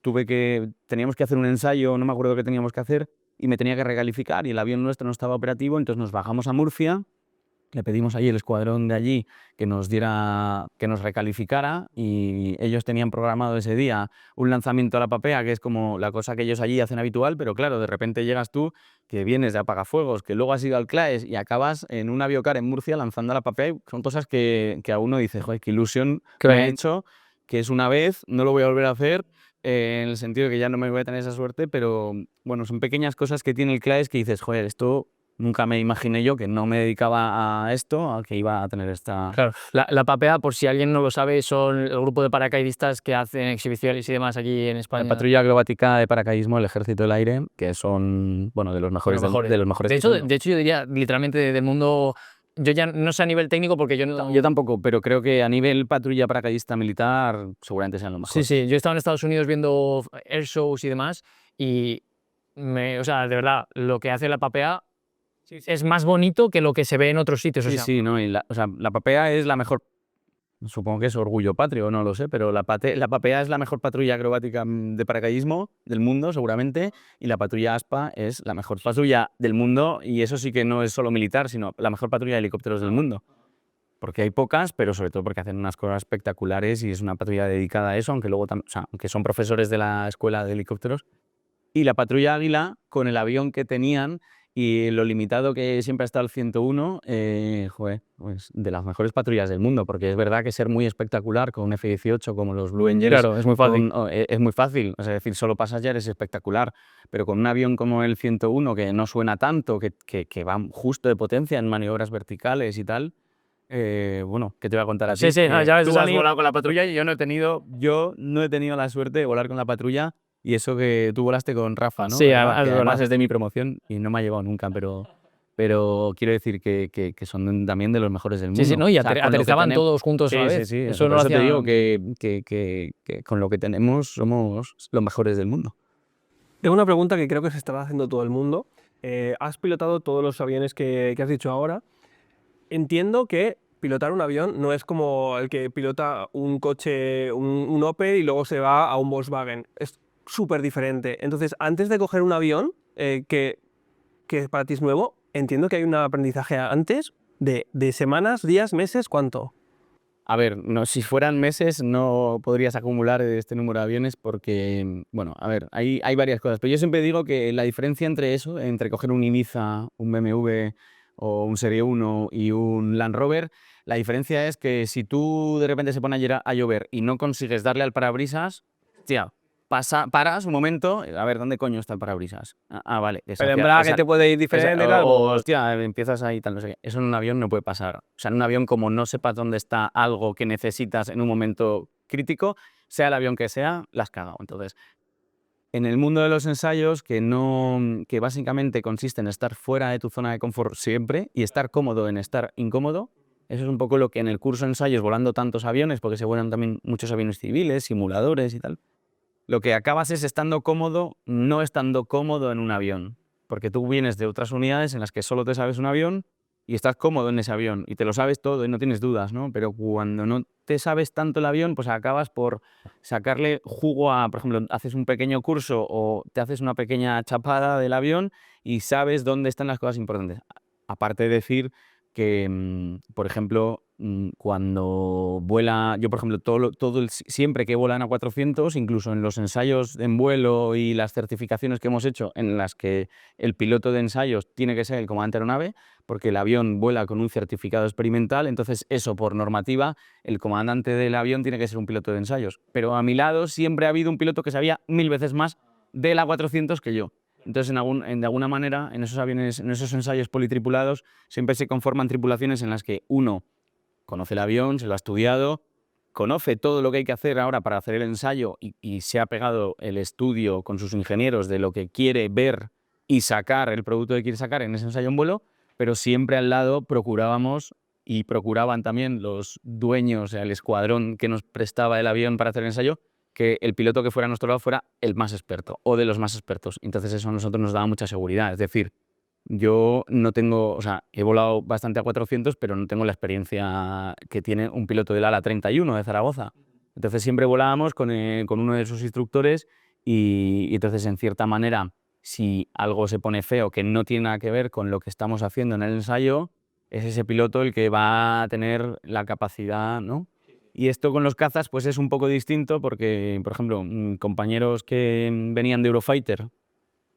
teníamos que hacer un ensayo, no me acuerdo qué teníamos que hacer, y me tenía que recalificar y el avión nuestro no estaba operativo, entonces nos bajamos a Murcia. Le pedimos allí el escuadrón de allí que nos recalificara y ellos tenían programado ese día un lanzamiento a la PAPEA, que es como la cosa que ellos allí hacen habitual, pero claro, de repente llegas tú, que vienes de apagafuegos, que luego has ido al CLAES y acabas en un aviocar en Murcia lanzando a la PAPEA. Son cosas que a uno dice, joder, qué ilusión Qué me ha bien. hecho, que es una vez, no lo voy a volver a hacer, en el sentido de que ya no me voy a tener esa suerte, pero bueno, son pequeñas cosas que tiene el CLAES que dices, joder, esto... Nunca me imaginé yo que no me dedicaba a esto, a que iba a tener esta... Claro, la PAPEA, por si alguien no lo sabe, son el grupo de paracaidistas que hacen exhibiciones y demás aquí en La España. patrulla acrobática de paracaidismo del Ejército del Aire, que son, bueno, de los mejores, de los mejores De que hecho, tengo. de hecho, yo diría literalmente del mundo. Yo ya no sé a nivel técnico porque yo no. Yo tampoco, pero creo que a nivel patrulla paracaidista militar seguramente sean los Sí, mejores. sí, yo he estado en Estados Unidos viendo air shows y demás y o sea, de verdad, lo que hace la PAPEA es más bonito que lo que se ve en otros sitios. O Sí, sea, sí, no, y o sea, la PAPEA es la mejor, supongo que es orgullo patrio, no lo sé, pero la PAPEA es la mejor patrulla acrobática de paracaidismo del mundo, seguramente, y la patrulla ASPA es la mejor patrulla del mundo, y eso sí que no es solo militar, sino la mejor patrulla de helicópteros del mundo. Porque hay pocas, pero sobre todo porque hacen unas cosas espectaculares y es una patrulla dedicada a eso, aunque luego o sea, aunque son profesores de la escuela de helicópteros. Y la patrulla Águila, con el avión que tenían y lo limitado que siempre ha estado el 101, joder, pues de las mejores patrullas del mundo, porque es verdad que ser muy espectacular con un F-18 como los Blue Angels claro, es muy fácil. es muy fácil, o sea, es decir, solo pasas ya eres espectacular, pero con un avión como el 101 que no suena tanto, que va justo de potencia en maniobras verticales y tal, bueno, ¿qué te voy a contar a ti? Sí, sí, no, ya ves, Tú es has un volado con la patrulla y yo no he tenido la suerte de volar con la patrulla. Y eso que tú volaste con Rafa, ¿no? Sí, ¿Verdad? Que es además verdad. es de mi promoción y no me ha llevado nunca, pero quiero decir que son también de los mejores del mundo. Sí, sí, ¿no? Y O sea, con lo que aterrizaban tenemos... todos juntos a la Sí, vez. sí, sí. Eso no Por lo eso te digo hacían. que con lo que tenemos somos los mejores del mundo. Tengo una pregunta que creo que se estará haciendo todo el mundo. Has pilotado todos los aviones que has dicho ahora. Entiendo que pilotar un avión no es como el que pilota un coche, un Opel y luego se va a un Volkswagen. Es súper diferente. Entonces, antes de coger un avión que para ti es nuevo, entiendo que hay un aprendizaje antes de semanas, días, meses, ¿cuánto? A ver, no, si fueran meses no podrías acumular este número de aviones porque, bueno, a ver, hay varias cosas. Pero yo siempre digo que la diferencia entre eso, entre coger un Ibiza, un BMW o un Serie 1 y un Land Rover, la diferencia es que si tú de repente se pone a llover y no consigues darle al parabrisas, tía, paras un momento, a ver, ¿dónde coño está el parabrisas? Vale. Pero embrague te puede ir diferente, claro. Hostia, empiezas ahí tal, no sé qué. Eso en un avión no puede pasar. O sea, en un avión, como no sepas dónde está algo que necesitas en un momento crítico, sea el avión que sea, la has cagado. Entonces, en el mundo de los ensayos, que básicamente consiste en estar fuera de tu zona de confort siempre y estar cómodo en estar incómodo, eso es un poco lo que en el curso de ensayos, volando tantos aviones, porque se vuelan también muchos aviones civiles, simuladores y tal, lo que acabas es estando cómodo, no estando cómodo en un avión. Porque tú vienes de otras unidades en las que solo te sabes un avión y estás cómodo en ese avión y te lo sabes todo y no tienes dudas, ¿no? Pero cuando no te sabes tanto el avión, pues acabas por sacarle jugo a, por ejemplo, haces un pequeño curso o te haces una pequeña chapada del avión y sabes dónde están las cosas importantes. Aparte de decir que, por ejemplo, cuando vuela, yo por ejemplo, siempre que vuelan a 400, incluso en los ensayos en vuelo y las certificaciones que hemos hecho en las que el piloto de ensayos tiene que ser el comandante de aeronave, porque el avión vuela con un certificado experimental, entonces eso por normativa, el comandante del avión tiene que ser un piloto de ensayos. Pero a mi lado siempre ha habido un piloto que sabía 1000 veces más de la 400 que yo. Entonces, de alguna manera, en esos aviones, en esos ensayos politripulados, siempre se conforman tripulaciones en las que uno conoce el avión, se lo ha estudiado, conoce todo lo que hay que hacer ahora para hacer el ensayo y se ha pegado el estudio con sus ingenieros de lo que quiere ver y sacar el producto que quiere sacar en ese ensayo en vuelo, pero siempre al lado procurábamos y procuraban también los dueños, el escuadrón que nos prestaba el avión para hacer el ensayo, que el piloto que fuera a nuestro lado fuera el más experto o de los más expertos. Entonces eso a nosotros nos daba mucha seguridad. Es decir, yo no tengo, o sea, he volado bastante a 400, pero no tengo la experiencia que tiene un piloto del ala 31 de Zaragoza. Entonces siempre volábamos con uno de sus instructores y entonces en cierta manera, si algo se pone feo que no tiene nada que ver con lo que estamos haciendo en el ensayo, es ese piloto el que va a tener la capacidad, ¿no? Y esto con los cazas pues es un poco distinto porque, por ejemplo, compañeros que venían de Eurofighter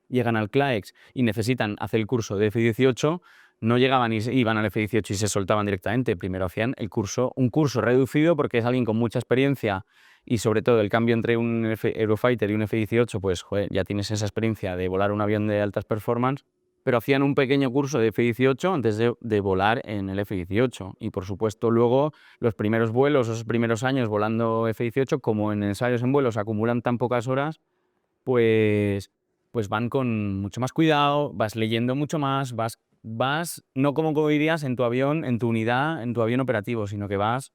llegan al CLAEX y necesitan hacer el curso de F-18, no llegaban y iban al F-18 y se soltaban directamente. Primero hacían un curso reducido porque es alguien con mucha experiencia y sobre todo el cambio entre un Eurofighter y un F-18, pues joder, ya tienes esa experiencia de volar un avión de altas performance, pero hacían un pequeño curso de F-18 antes de volar en el F-18. Y por supuesto luego los primeros vuelos, esos primeros años volando F-18, como en ensayos en vuelos acumulan tan pocas horas, pues van con mucho más cuidado, vas leyendo mucho más, vas no como dirías en tu avión, en tu unidad, en tu avión operativo, sino que vas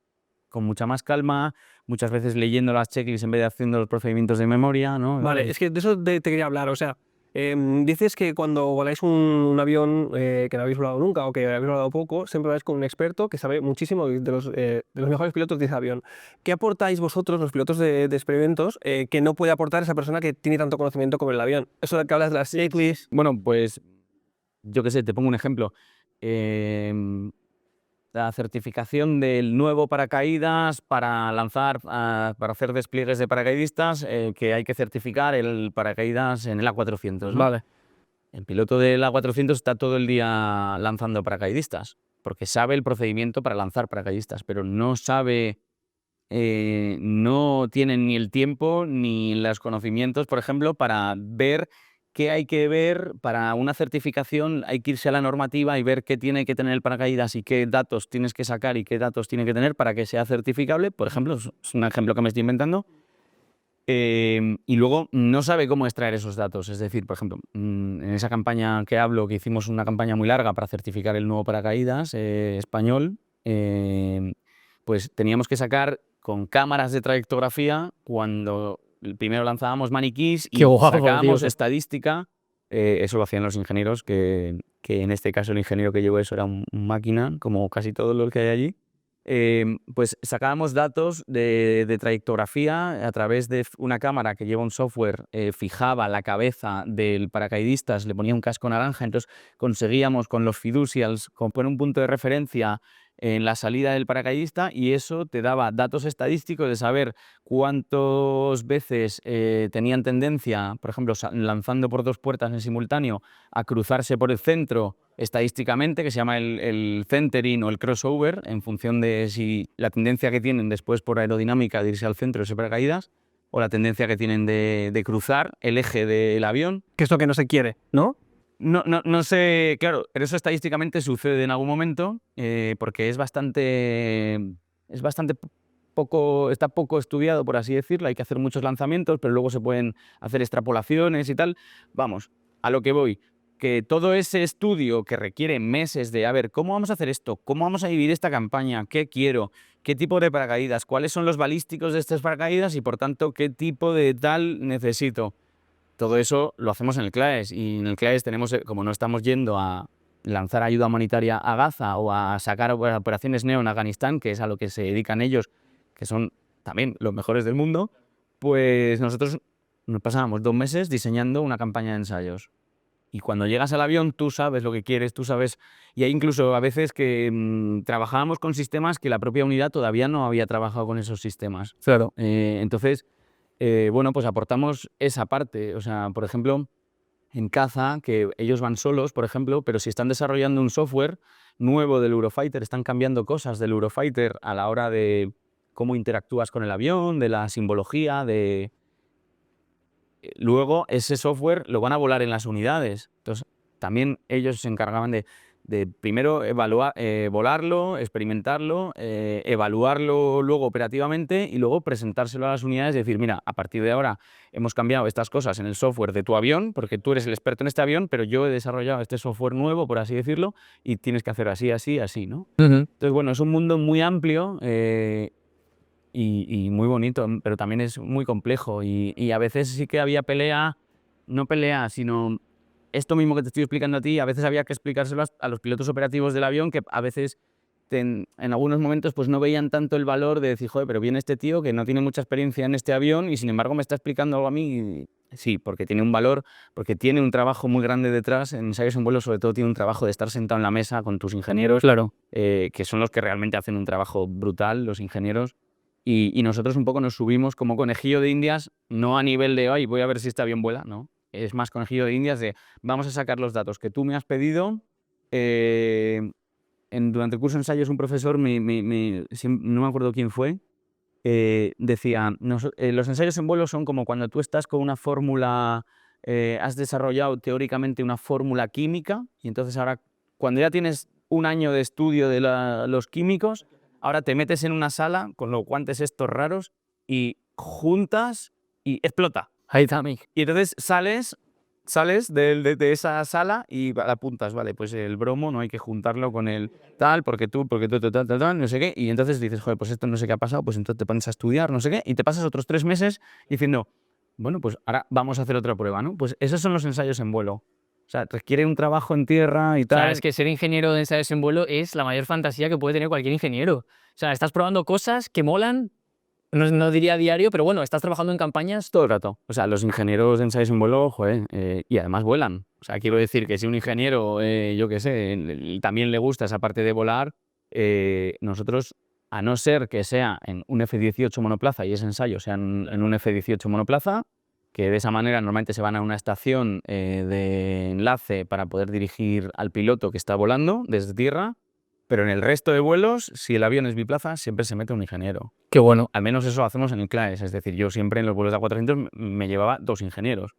con mucha más calma, muchas veces leyendo las checklists en vez de haciendo los procedimientos de memoria, ¿no? Vale, es que de eso te quería hablar, o sea, dices que cuando voláis un avión que no habéis volado nunca o que habéis volado poco, siempre vais con un experto que sabe muchísimo de los mejores pilotos de ese avión. ¿Qué aportáis vosotros, los pilotos de experimentos, que no puede aportar esa persona que tiene tanto conocimiento como el avión? Eso de que hablas de las checklists. Bueno, pues yo qué sé, te pongo un ejemplo. La certificación del nuevo paracaídas para lanzar, para hacer despliegues de paracaidistas, que hay que certificar el paracaídas en el A400, ¿no? Vale. El piloto del A400 está todo el día lanzando paracaidistas, porque sabe el procedimiento para lanzar paracaidistas, pero no sabe, no tiene ni el tiempo ni los conocimientos, por ejemplo, para ver qué hay que ver para una certificación. Hay que irse a la normativa y ver qué tiene que tener el paracaídas y qué datos tienes que sacar y qué datos tiene que tener para que sea certificable. Por ejemplo, es un ejemplo que me estoy inventando. Y luego no sabe cómo extraer esos datos. Es decir, por ejemplo, en esa campaña que hablo, que hicimos una campaña muy larga para certificar el nuevo paracaídas español, pues teníamos que sacar con cámaras de trayectografía cuando primero lanzábamos maniquís y Qué guapo, sacábamos tío. estadística. Eso lo hacían los ingenieros, que en este caso el ingeniero que llevó eso era un máquina, como casi todos los que hay allí. Pues sacábamos datos de trayectografía a través de una cámara que lleva un software, fijaba la cabeza del paracaidista, le ponía un casco naranja, entonces conseguíamos con los fiducials poner un punto de referencia en la salida del paracaidista y eso te daba datos estadísticos de saber cuántas veces tenían tendencia, por ejemplo, lanzando por dos puertas en simultáneo, a cruzarse por el centro estadísticamente, que se llama el centering o el crossover, en función de si la tendencia que tienen después por aerodinámica de irse al centro de ese paracaídas o la tendencia que tienen de cruzar el eje del avión. Que es lo que no se quiere, ¿no? No sé, claro, pero eso estadísticamente sucede en algún momento porque es bastante poco, está poco estudiado, por así decirlo. Hay que hacer muchos lanzamientos, pero luego se pueden hacer extrapolaciones y tal. Vamos, a lo que voy, que todo ese estudio que requiere meses de, a ver, ¿cómo vamos a hacer esto? ¿Cómo vamos a dividir esta campaña? ¿Qué quiero? ¿Qué tipo de paracaídas? ¿Cuáles son los balísticos de estos paracaídas? Y por tanto, ¿qué tipo de tal necesito? Todo eso lo hacemos en el CLAES y en el CLAES tenemos, como no estamos yendo a lanzar ayuda humanitaria a Gaza o a sacar operaciones NEO en Afganistán, que es a lo que se dedican ellos, que son también los mejores del mundo, pues nosotros nos pasábamos 2 meses diseñando una campaña de ensayos. Y cuando llegas al avión tú sabes lo que quieres, tú sabes, y hay incluso a veces que trabajábamos con sistemas que la propia unidad todavía no había trabajado con esos sistemas. Claro. Entonces, bueno, pues aportamos esa parte. O sea, por ejemplo, en caza, que ellos van solos, por ejemplo, pero si están desarrollando un software nuevo del Eurofighter, están cambiando cosas del Eurofighter a la hora de cómo interactúas con el avión, de la simbología, de... Luego ese software lo van a volar en las unidades. Entonces, también ellos se encargaban de primero volarlo, experimentarlo, evaluarlo luego operativamente y luego presentárselo a las unidades y decir, mira, a partir de ahora hemos cambiado estas cosas en el software de tu avión, porque tú eres el experto en este avión, pero yo he desarrollado este software nuevo, por así decirlo, y tienes que hacer así, así, así, ¿no? Entonces, bueno, es un mundo muy amplio y muy bonito, pero también es muy complejo y a veces sí que había pelea, no pelea, sino esto mismo que te estoy explicando a ti, a veces había que explicárselo a los pilotos operativos del avión que a veces en algunos momentos pues no veían tanto el valor de decir, joder, pero viene este tío que no tiene mucha experiencia en este avión y sin embargo me está explicando algo a mí. Sí, porque tiene un valor, porque tiene un trabajo muy grande detrás. En ensayos en vuelo sobre todo tiene un trabajo de estar sentado en la mesa con tus ingenieros, Claro. que son los que realmente hacen un trabajo brutal, los ingenieros. Y nosotros un poco nos subimos como conejillo de indias, no a nivel de, ay, voy a ver si este avión vuela, no. Es más conejillo de indias de, vamos a sacar los datos que tú me has pedido. Durante el curso de ensayos un profesor, no me acuerdo quién fue, decía, los ensayos en vuelo son como cuando tú estás con una fórmula, has desarrollado teóricamente una fórmula química y entonces ahora, cuando ya tienes un año de estudio de los químicos, ahora te metes en una sala con los guantes estos raros y juntas y explota. Ahí está, Mick. Y entonces sales de esa sala y apuntas, vale, pues el bromo no hay que juntarlo con el tal, porque tú, tal, no sé qué. Y entonces dices, joder, pues esto no sé qué ha pasado, pues entonces te pones a estudiar, no sé qué, y te pasas otros 3 meses diciendo, bueno, pues ahora vamos a hacer otra prueba, ¿no? Pues esos son los ensayos en vuelo. O sea, requiere un trabajo en tierra y O tal. sea, es que ser ingeniero de ensayos en vuelo es la mayor fantasía que puede tener cualquier ingeniero. O sea, estás probando cosas que molan, no diría diario, pero bueno, estás trabajando en campañas. Todo el rato. O sea, los ingenieros de ensayos en vuelo, joder, y además vuelan. O sea, quiero decir que si un ingeniero, yo qué sé, también le gusta esa parte de volar, nosotros, a no ser que sea en un F-18 monoplaza y ese ensayo sea en un F-18 monoplaza, que de esa manera normalmente se van a una estación de enlace para poder dirigir al piloto que está volando desde tierra, pero en el resto de vuelos, si el avión es biplaza, siempre se mete un ingeniero. Qué bueno. Al menos eso lo hacemos en el CLAES, es decir, yo siempre en los vuelos de A400 me llevaba 2 ingenieros,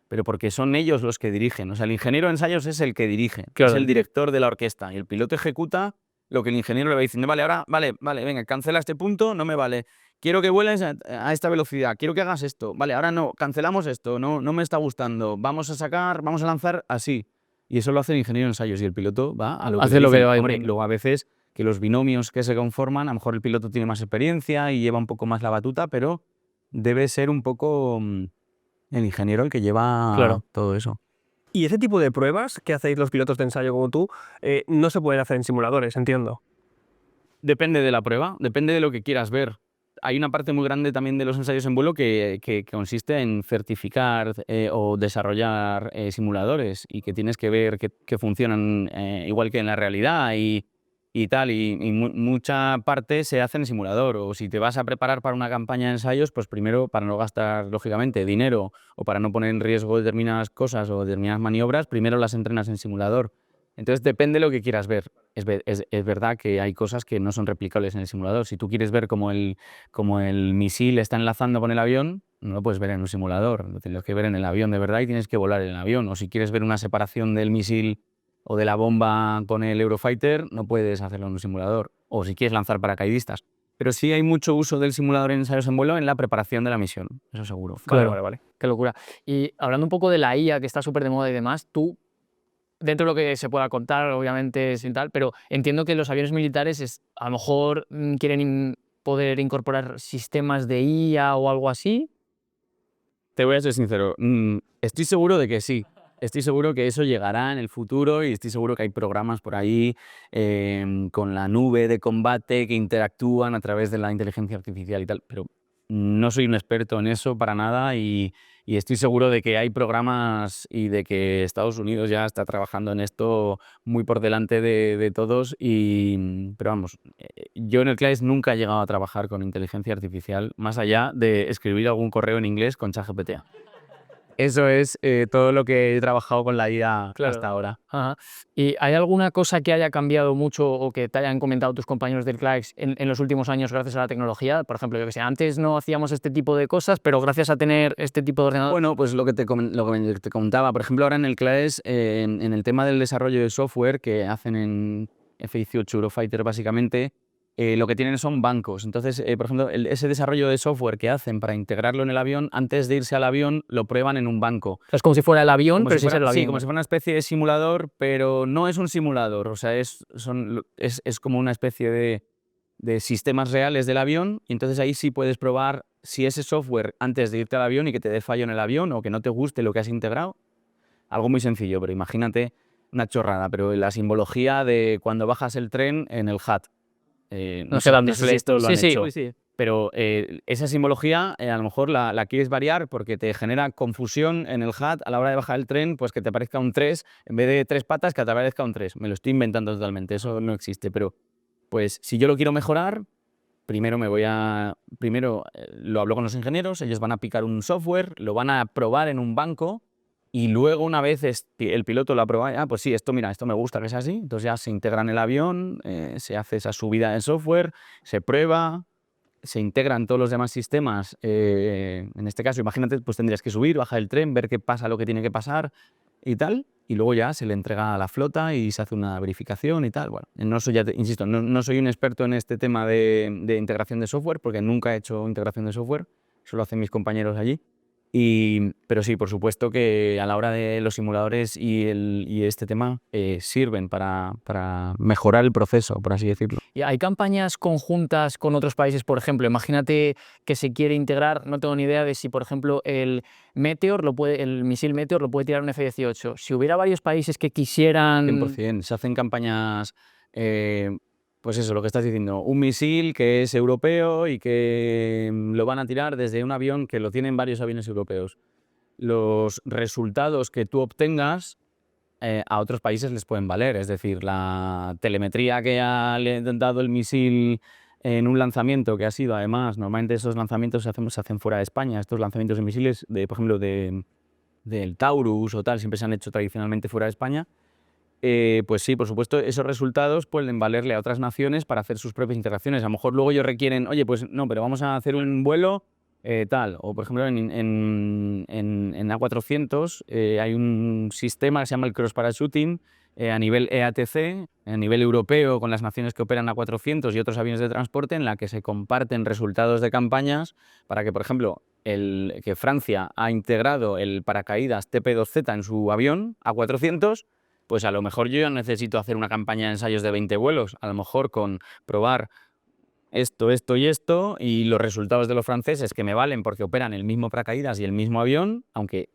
pero porque son ellos los que dirigen. O sea, el ingeniero de ensayos es el que dirige, Claro. es el director de la orquesta, y el piloto ejecuta lo que el ingeniero le va diciendo, vale, ahora, vale, venga, cancela este punto, no me vale. Quiero que vueles a esta velocidad, quiero que hagas esto, vale, ahora no, cancelamos esto, no me está gustando, vamos a lanzar así. Y eso lo hace el ingeniero de ensayos y el piloto va a lo que Hace le lo que dicen. va Hombre, diciendo. luego a veces que los binomios que se conforman, a lo mejor el piloto tiene más experiencia y lleva un poco más la batuta, pero debe ser un poco el ingeniero el que lleva Claro. todo eso. Y ese tipo de pruebas que hacéis los pilotos de ensayo como tú, no se pueden hacer en simuladores, entiendo. Depende de la prueba, depende de lo que quieras ver. Hay una parte muy grande también de los ensayos en vuelo que consiste en certificar o desarrollar simuladores y que tienes que ver que funcionan igual que en la realidad y tal. Y mucha parte se hace en simulador. O si te vas a preparar para una campaña de ensayos, pues primero para no gastar, lógicamente, dinero o para no poner en riesgo determinadas cosas o determinadas maniobras, primero las entrenas en simulador. Entonces depende de lo que quieras ver. Es verdad que hay cosas que no son replicables en el simulador. Si tú quieres ver cómo el misil está enlazando con el avión, no lo puedes ver en un simulador. Lo tienes que ver en el avión de verdad y tienes que volar en el avión. O si quieres ver una separación del misil o de la bomba con el Eurofighter, no puedes hacerlo en un simulador. O si quieres lanzar paracaidistas. Pero sí hay mucho uso del simulador en ensayos en vuelo en la preparación de la misión. Eso seguro. Claro. Vale. Qué locura. Y hablando un poco de la IA, que está súper de moda y demás, tú, dentro de lo que se pueda contar, obviamente, sin tal, pero entiendo que los aviones militares a lo mejor quieren poder incorporar sistemas de IA o algo así. Te voy a ser sincero, estoy seguro de que sí. Estoy seguro que eso llegará en el futuro y estoy seguro que hay programas por ahí con la nube de combate que interactúan a través de la inteligencia artificial y tal, pero no soy un experto en eso para nada y estoy seguro de que hay programas y de que Estados Unidos ya está trabajando en esto muy por delante de todos. Pero vamos, yo en el CLAES nunca he llegado a trabajar con inteligencia artificial más allá de escribir algún correo en inglés con ChatGPT. Eso es todo lo que he trabajado con la IA Claro. hasta ahora. Ajá. ¿Y hay alguna cosa que haya cambiado mucho o que te hayan comentado tus compañeros del CLAES en los últimos años gracias a la tecnología? Por ejemplo, yo que sé, antes no hacíamos este tipo de cosas, pero gracias a tener este tipo de ordenador... Bueno, pues lo que te comentaba, por ejemplo, ahora en el CLAES, en el tema del desarrollo de software que hacen en F-18 Eurofighter básicamente, lo que tienen son bancos. Entonces, por ejemplo, ese desarrollo de software que hacen para integrarlo en el avión, antes de irse al avión, lo prueban en un banco. O sea, es como si fuera el avión, Como pero si sin fuera, ser el avión. sí, como si fuera una especie de simulador, pero no es un simulador. O sea, es como una especie de sistemas reales del avión, y entonces ahí sí puedes probar si ese software, antes de irte al avión y que te dé fallo en el avión o que no te guste lo que has integrado. Algo muy sencillo, pero imagínate una chorrada, pero la simbología de cuando bajas el tren en el HAT. No sé dónde si esto lo han sí, hecho. sí. Pero esa simbología a lo mejor la quieres variar porque te genera confusión en el HAT a la hora de bajar el tren, pues que te parezca un 3, en vez de 3 patas, que te parezca un 3. Me lo estoy inventando totalmente, eso no existe. Pero pues si yo lo quiero mejorar, primero lo hablo con los ingenieros, ellos van a picar un software, lo van a probar en un banco y luego una vez el piloto lo aprueba, pues sí, esto mira, esto me gusta que sea así, entonces ya se integra en el avión, se hace esa subida del software, se prueba, se integran todos los demás sistemas. En este caso, imagínate, pues tendrías que subir, bajar el tren, ver qué pasa, lo que tiene que pasar y tal, y luego ya se le entrega a la flota y se hace una verificación y tal. Bueno, no soy, insisto, no soy un experto en este tema de integración de software, porque nunca he hecho integración de software, eso lo hacen mis compañeros allí. Pero sí, por supuesto que a la hora de los simuladores y este tema sirven para mejorar el proceso, por así decirlo. ¿Y hay campañas conjuntas con otros países? Por ejemplo, imagínate que se quiere integrar, no tengo ni idea de si, por ejemplo, el misil Meteor lo puede tirar un F-18. Si hubiera varios países que quisieran... 100%. Se hacen campañas, pues eso, lo que estás diciendo, un misil que es europeo y que lo van a tirar desde un avión que lo tienen varios aviones europeos. Los resultados que tú obtengas a otros países les pueden valer, es decir, la telemetría que ha dado el misil en un lanzamiento que ha sido, además, normalmente esos lanzamientos se hacen fuera de España, estos lanzamientos de misiles, por ejemplo, del Taurus o tal, siempre se han hecho tradicionalmente fuera de España. Pues sí, por supuesto, esos resultados pueden valerle a otras naciones para hacer sus propias integraciones. A lo mejor luego ellos requieren, oye, pues no, pero vamos a hacer un vuelo tal. O por ejemplo, en A400 hay un sistema que se llama el cross parachuting a nivel EATC, a nivel europeo, con las naciones que operan A400 y otros aviones de transporte, en la que se comparten resultados de campañas para que, por ejemplo, que Francia ha integrado el paracaídas TP2Z en su avión A400, pues a lo mejor yo ya necesito hacer una campaña de ensayos de 20 vuelos, a lo mejor con probar esto, esto y esto, y los resultados de los franceses que me valen porque operan el mismo paracaídas y el mismo avión, aunque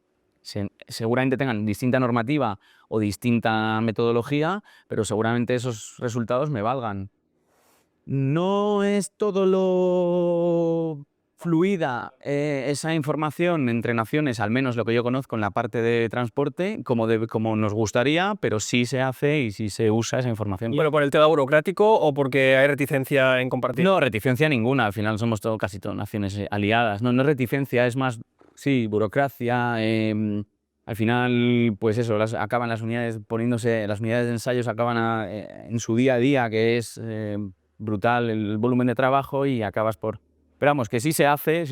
seguramente tengan distinta normativa o distinta metodología, pero seguramente esos resultados me valgan. No es todo lo fluida esa información entre naciones, al menos lo que yo conozco en la parte de transporte, como nos gustaría, pero sí se hace y sí se usa esa información. ¿Pero por el tema burocrático o porque hay reticencia en compartir? No, reticencia ninguna, al final somos casi todas naciones aliadas. No es reticencia, es más, sí, burocracia. Al final, pues eso, acaban las unidades las unidades de ensayos acaban en su día a día, que es brutal el volumen de trabajo, y acabas por... Pero vamos, que sí se hace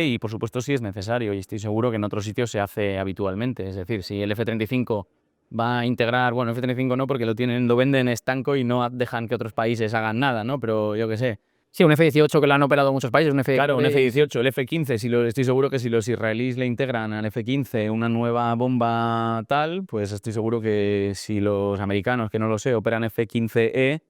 y por supuesto sí es necesario, y estoy seguro que en otros sitios se hace habitualmente. Es decir, si el F-35 va a integrar, bueno, F-35 no, porque lo venden estanco y no dejan que otros países hagan nada, ¿no? Pero yo qué sé. Sí, un F-18 que lo han operado muchos países, Claro, un F-18, el F-15, estoy seguro que si los israelíes le integran al F-15 una nueva bomba tal, pues estoy seguro que si los americanos, que no lo sé, operan F-15E,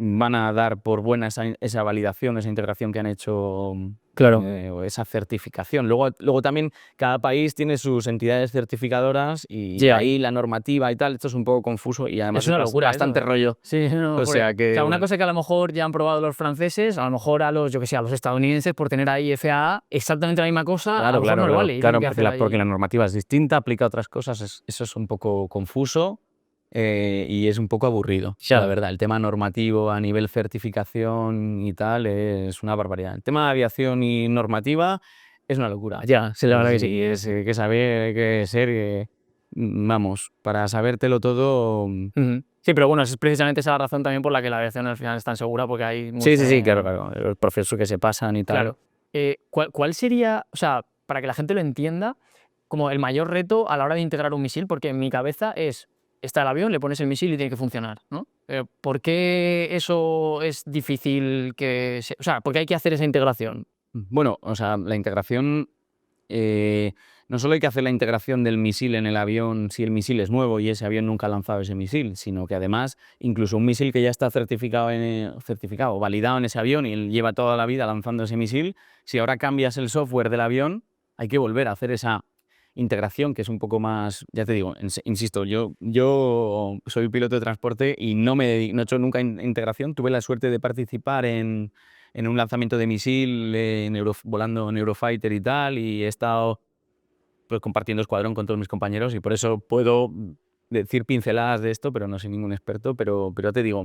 van a dar por buena esa validación, esa integración que han hecho, claro, esa certificación. Luego también cada país tiene sus entidades certificadoras y ahí la normativa y tal, esto es un poco confuso y además es una locura, bastante rollo. Sí, no, o sea que... una cosa que a lo mejor ya han probado los franceses, a lo mejor a los estadounidenses, por tener ahí FAA exactamente la misma cosa, claro, a lo mejor no le vale. Claro, porque la normativa es distinta, aplica a otras cosas, eso es un poco confuso. Y es un poco aburrido, la verdad. El tema normativo a nivel certificación y tal es una barbaridad. El tema de aviación y normativa es una locura. Ya, sí, la verdad que sí. Es que saber, hay que ser, vamos, para sabértelo todo. Sí, pero bueno, es precisamente esa la razón también por la que la aviación al final es tan segura, porque hay mucho... Sí, claro, los procesos que se pasan y tal. Claro. ¿Cuál sería, o sea, para que la gente lo entienda, como el mayor reto a la hora de integrar un misil? Porque en mi cabeza está el avión, le pones el misil y tiene que funcionar, ¿no? ¿Por qué eso es difícil o sea, por qué hay que hacer esa integración? Bueno, o sea, la integración no solo hay que hacer la integración del misil en el avión si el misil es nuevo y ese avión nunca ha lanzado ese misil, sino que además incluso un misil que ya está certificado, validado en ese avión y él lleva toda la vida lanzando ese misil, si ahora cambias el software del avión, hay que volver a hacer esa integración que es un poco más, ya te digo, insisto, yo soy piloto de transporte y no he hecho nunca integración. Tuve la suerte de participar en un lanzamiento de misil volando en Eurofighter y tal, y he estado pues compartiendo escuadrón con todos mis compañeros y por eso puedo decir pinceladas de esto, pero no soy ningún experto, pero ya te digo,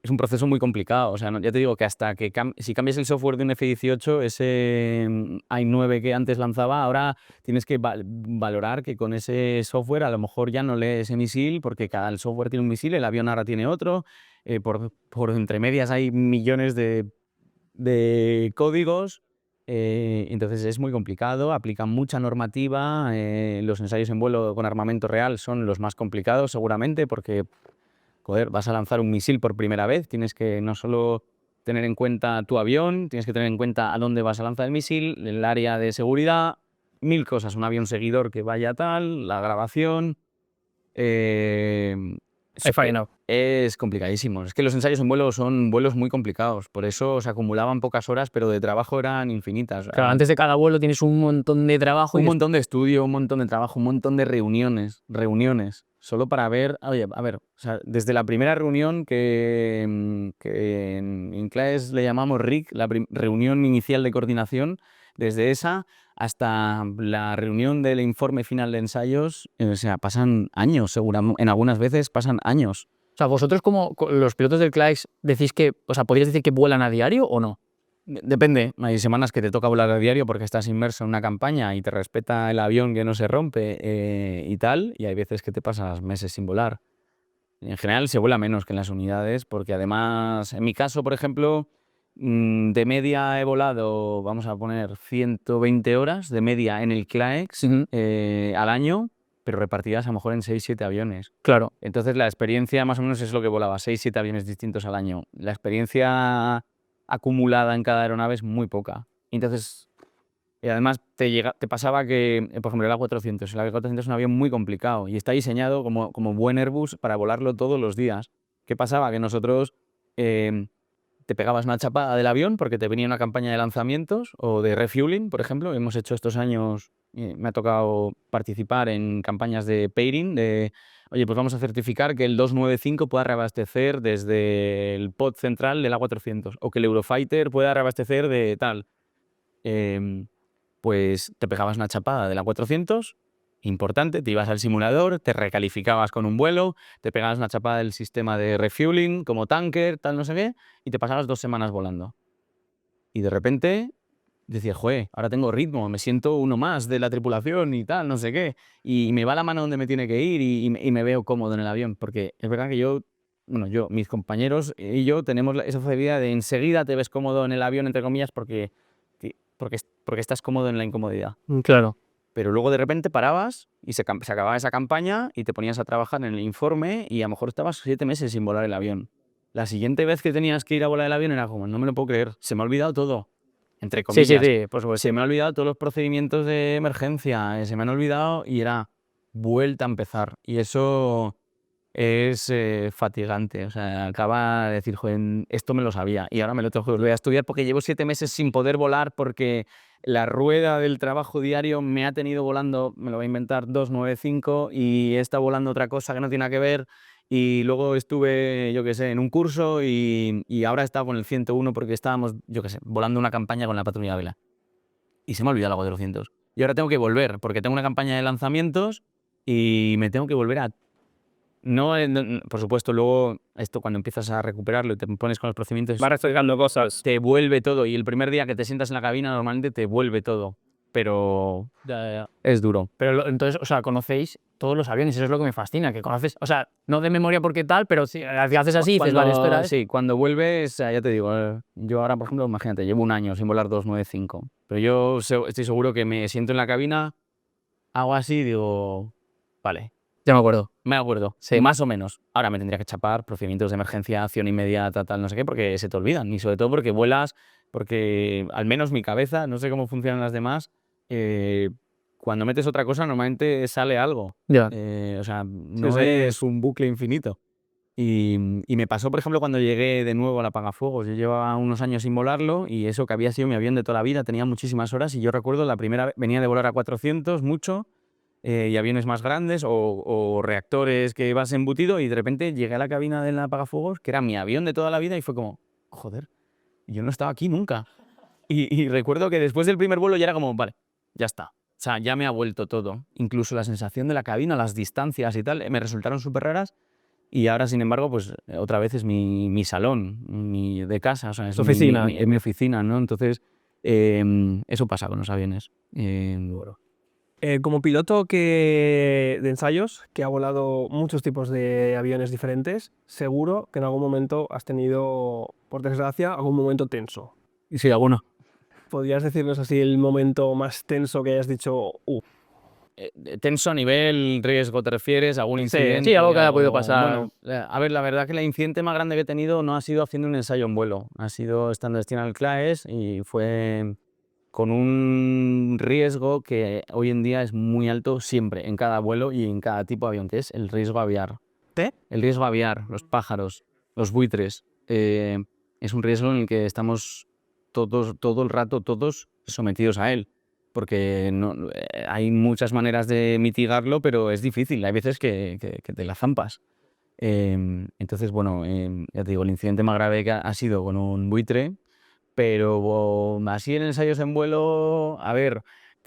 es un proceso muy complicado. O sea, ya te digo que hasta que si cambias el software de un F-18, ese AI-9 que antes lanzaba, ahora tienes que valorar que con ese software a lo mejor ya no lee ese misil porque cada el software tiene un misil, el avión ahora tiene otro, por entre medias hay millones de códigos. Entonces es muy complicado, aplican mucha normativa, los ensayos en vuelo con armamento real son los más complicados seguramente porque, joder, vas a lanzar un misil por primera vez, tienes que no solo tener en cuenta tu avión, tienes que tener en cuenta a dónde vas a lanzar el misil, el área de seguridad, 1000 cosas, un avión seguidor que vaya tal, la grabación. Es complicadísimo. Es que los ensayos en vuelo son vuelos muy complicados, por eso se acumulaban pocas horas, pero de trabajo eran infinitas. Claro, antes de cada vuelo tienes un montón de trabajo. Un montón de estudio, un montón de trabajo, un montón de reuniones, solo para ver, oye, a ver, o sea, desde la primera reunión que en inglés le llamamos RIC, la reunión inicial de coordinación, desde esa hasta la reunión del informe final de ensayos, o sea, pasan años, seguramente, en algunas veces pasan años. O sea, vosotros como los pilotos del CLAES decís que, o sea, ¿podrías decir que vuelan a diario o no? Depende, hay semanas que te toca volar a diario porque estás inmerso en una campaña y te respeta el avión que no se rompe y tal, y hay veces que te pasas meses sin volar. En general se vuela menos que en las unidades porque además, en mi caso, por ejemplo, de media he volado, vamos a poner 120 horas de media en el CLAEX al año, pero repartidas a lo mejor en 6-7 aviones. Claro. Entonces la experiencia más o menos es lo que volaba, 6-7 aviones distintos al año. La experiencia acumulada en cada aeronave es muy poca. Entonces, además te pasaba que, por ejemplo, el A400. El A400 es un avión muy complicado y está diseñado como buen Airbus para volarlo todos los días. ¿Qué pasaba? Que nosotros te pegabas una chapada del avión porque te venía una campaña de lanzamientos o de refueling, por ejemplo. Hemos hecho estos años, me ha tocado participar en campañas de pairing, oye, pues vamos a certificar que el 295 pueda reabastecer desde el pod central del A400 o que el Eurofighter pueda reabastecer de tal. Pues te pegabas una chapada del A400, importante, te ibas al simulador, te recalificabas con un vuelo, te pegabas una chapada del sistema de refueling como tanker, tal no sé qué, y te pasabas 2 semanas volando. Y de repente decías, joder, ahora tengo ritmo, me siento uno más de la tripulación y tal, no sé qué, y me va la mano donde me tiene que ir y me veo cómodo en el avión, porque es verdad que mis compañeros y yo tenemos esa facilidad de enseguida te ves cómodo en el avión, entre comillas, porque estás cómodo en la incomodidad. Claro. Pero luego de repente parabas y se acababa esa campaña y te ponías a trabajar en el informe y a lo mejor estabas 7 meses sin volar el avión. La siguiente vez que tenías que ir a volar el avión era como, no me lo puedo creer, se me ha olvidado todo. Entre comillas. Sí, por supuesto. Se me ha olvidado todos los procedimientos de emergencia, se me han olvidado y era vuelta a empezar. Y eso es fatigante. O sea, acaba de decir, joder, esto me lo sabía y ahora me lo tengo que volver a estudiar porque llevo 7 meses sin poder volar porque la rueda del trabajo diario me ha tenido volando, me lo voy a inventar, 295 y he estado volando otra cosa que no tiene nada que ver y luego estuve, yo qué sé, en un curso y ahora he estado con el 101 porque estábamos, yo qué sé, volando una campaña con la patrulla de vela. Y se me ha olvidado el 400. Y ahora tengo que volver porque tengo una campaña de lanzamientos y me tengo que volver a... No, por supuesto, luego esto cuando empiezas a recuperarlo y te pones con los procedimientos, Vas reciclando cosas. te vuelve todo. Y el primer día que te sientas en la cabina normalmente te vuelve todo. Pero es duro. Pero entonces, o sea, conocéis todos los aviones, eso es lo que me fascina, que conoces, o sea, no de memoria porque tal, pero si haces así y dices, vale, esto era... Sí, cuando vuelves, ya te digo, yo ahora, por ejemplo, imagínate, llevo un año sin volar 295, pero yo estoy seguro que me siento en la cabina, hago así y digo, vale. Ya me acuerdo. Me acuerdo, Sí. más o menos. Ahora me tendría que chapar procedimientos de emergencia, acción inmediata, tal, no sé qué, porque se te olvidan. Y sobre todo porque vuelas, porque al menos mi cabeza, no sé cómo funcionan las demás, cuando metes otra cosa normalmente sale algo. Ya. O sea, no sí. es un bucle infinito. Y me pasó, por ejemplo, cuando llegué de nuevo al apagafuegos. Yo llevaba unos años sin volarlo y eso que había sido mi avión de toda la vida, tenía muchísimas horas y yo recuerdo la primera vez, venía de volar a 400 mucho y aviones más grandes o reactores que ibas embutido y de repente llegué a la cabina del apagafuegos, que era mi avión de toda la vida y fue como, joder, yo no estaba aquí nunca. Y recuerdo que después del primer vuelo ya era como, vale, ya está. O sea, ya me ha vuelto todo. Incluso la sensación de la cabina, las distancias y tal, me resultaron súper raras. Y ahora, sin embargo, pues otra vez es mi salón, de casa, o sea, es Tu oficina. es mi oficina, ¿no? Entonces, eso pasa con los aviones. Bueno. Como piloto de ensayos, que ha volado muchos tipos de aviones diferentes, seguro que en algún momento has tenido, por desgracia, algún momento tenso. Sí, alguno. ¿Podrías decirnos así el momento más tenso que hayas dicho, Tenso a nivel riesgo, ¿te refieres? ¿Algún incidente? Sí, algo que haya podido pasar. Bueno, a ver, la verdad que el incidente más grande que he tenido no ha sido haciendo un ensayo en vuelo. Ha sido estando en el CLAES y fue con un riesgo que hoy en día es muy alto siempre, en cada vuelo y en cada tipo de avión, que es el riesgo aviar. El riesgo aviar, los pájaros, los buitres. Es un riesgo en el que estamos todo el rato, todos sometidos a él. Porque hay muchas maneras de mitigarlo, pero es difícil. Hay veces que te la zampas. Entonces, bueno, ya te digo, el incidente más grave que ha sido con un buitre, pero así en ensayos en vuelo, a ver,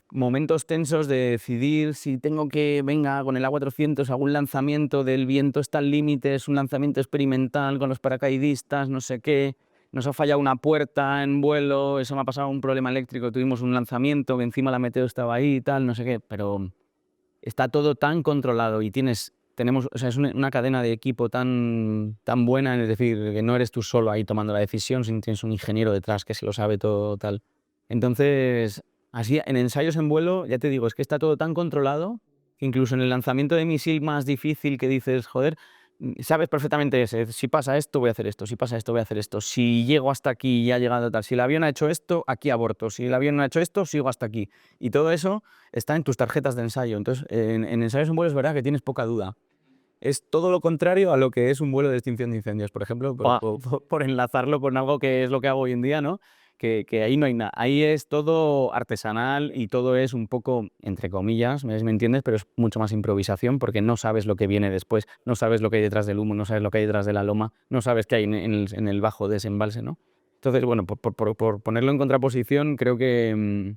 momentos tensos de decidir si tengo que, venga, con el A400 hago un lanzamiento del viento está al límite, es un lanzamiento experimental con los paracaidistas, no sé qué. Nos ha fallado una puerta en vuelo, eso me ha pasado un problema eléctrico, tuvimos un lanzamiento que encima la meteo estaba ahí y tal, no sé qué, pero está todo tan controlado y tenemos, o sea, es una cadena de equipo tan buena, es decir, que no eres tú solo ahí tomando la decisión, sino tienes un ingeniero detrás que se lo sabe todo tal. Entonces, así en ensayos en vuelo, ya te digo, es que está todo tan controlado que incluso en el lanzamiento de misil más difícil que dices, joder, sabes perfectamente si pasa esto voy a hacer esto, si pasa esto voy a hacer esto, si llego hasta aquí ya ha llegado tal, si el avión ha hecho esto, aquí aborto, si el avión no ha hecho esto, sigo hasta aquí. Y todo eso está en tus tarjetas de ensayo. Entonces, en ensayos en vuelo es verdad que tienes poca duda. Es todo lo contrario a lo que es un vuelo de extinción de incendios, por ejemplo, por enlazarlo con algo que es lo que hago hoy en día, ¿no? Que ahí no hay nada. Ahí es todo artesanal y todo es un poco, entre comillas, ¿me entiendes? Pero es mucho más improvisación porque no sabes lo que viene después, no sabes lo que hay detrás del humo, no sabes lo que hay detrás de la loma, no sabes qué hay en el bajo desembalse, ¿no? Entonces, bueno, por ponerlo en contraposición, creo que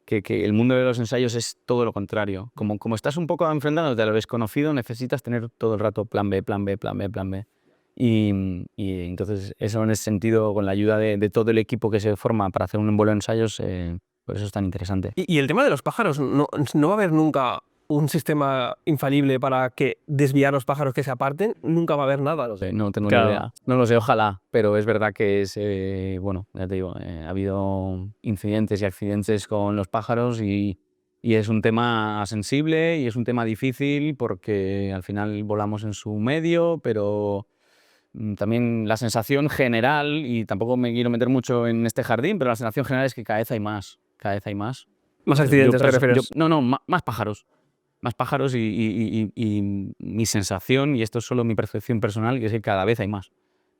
el mundo de los ensayos es todo lo contrario. Como estás un poco enfrentándote a lo desconocido, necesitas tener todo el rato plan B, plan B, plan B, plan B. Y entonces eso en ese sentido, con la ayuda de todo el equipo que se forma para hacer un vuelo de ensayos, por eso es tan interesante. Y el tema de los pájaros, no va a haber nunca un sistema infalible para desviar los pájaros que se aparten? Nunca va a haber nada. No tengo Claro. ni idea. No lo sé, ojalá, pero es verdad que es, bueno, ya te digo, ha habido incidentes y accidentes con los pájaros y es un tema sensible y es un tema difícil porque al final volamos en su medio, pero también la sensación general, y tampoco me quiero meter mucho en este jardín, pero la sensación general es que cada vez hay más, cada vez hay más. ¿Más accidentes te refieres? No, más pájaros. Más pájaros y mi sensación, y esto es solo mi percepción personal, que es que cada vez hay más.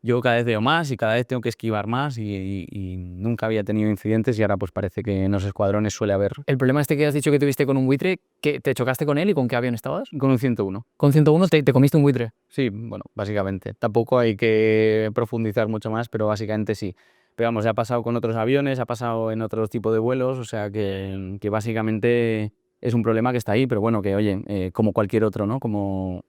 Yo cada vez veo más y cada vez tengo que esquivar más y nunca había tenido incidentes y ahora pues parece que en los escuadrones suele haber. El problema este que has dicho que tuviste con un buitre, ¿que te chocaste con él y con qué avión estabas? Con un 101. Con 101 te comiste un buitre. Sí, bueno, básicamente. Tampoco hay que profundizar mucho más, pero básicamente sí. Pero vamos, ya ha pasado con otros aviones, ha pasado en otros tipos de vuelos, o sea que básicamente es un problema que está ahí, pero bueno, que oye, como cualquier otro, ¿no? Como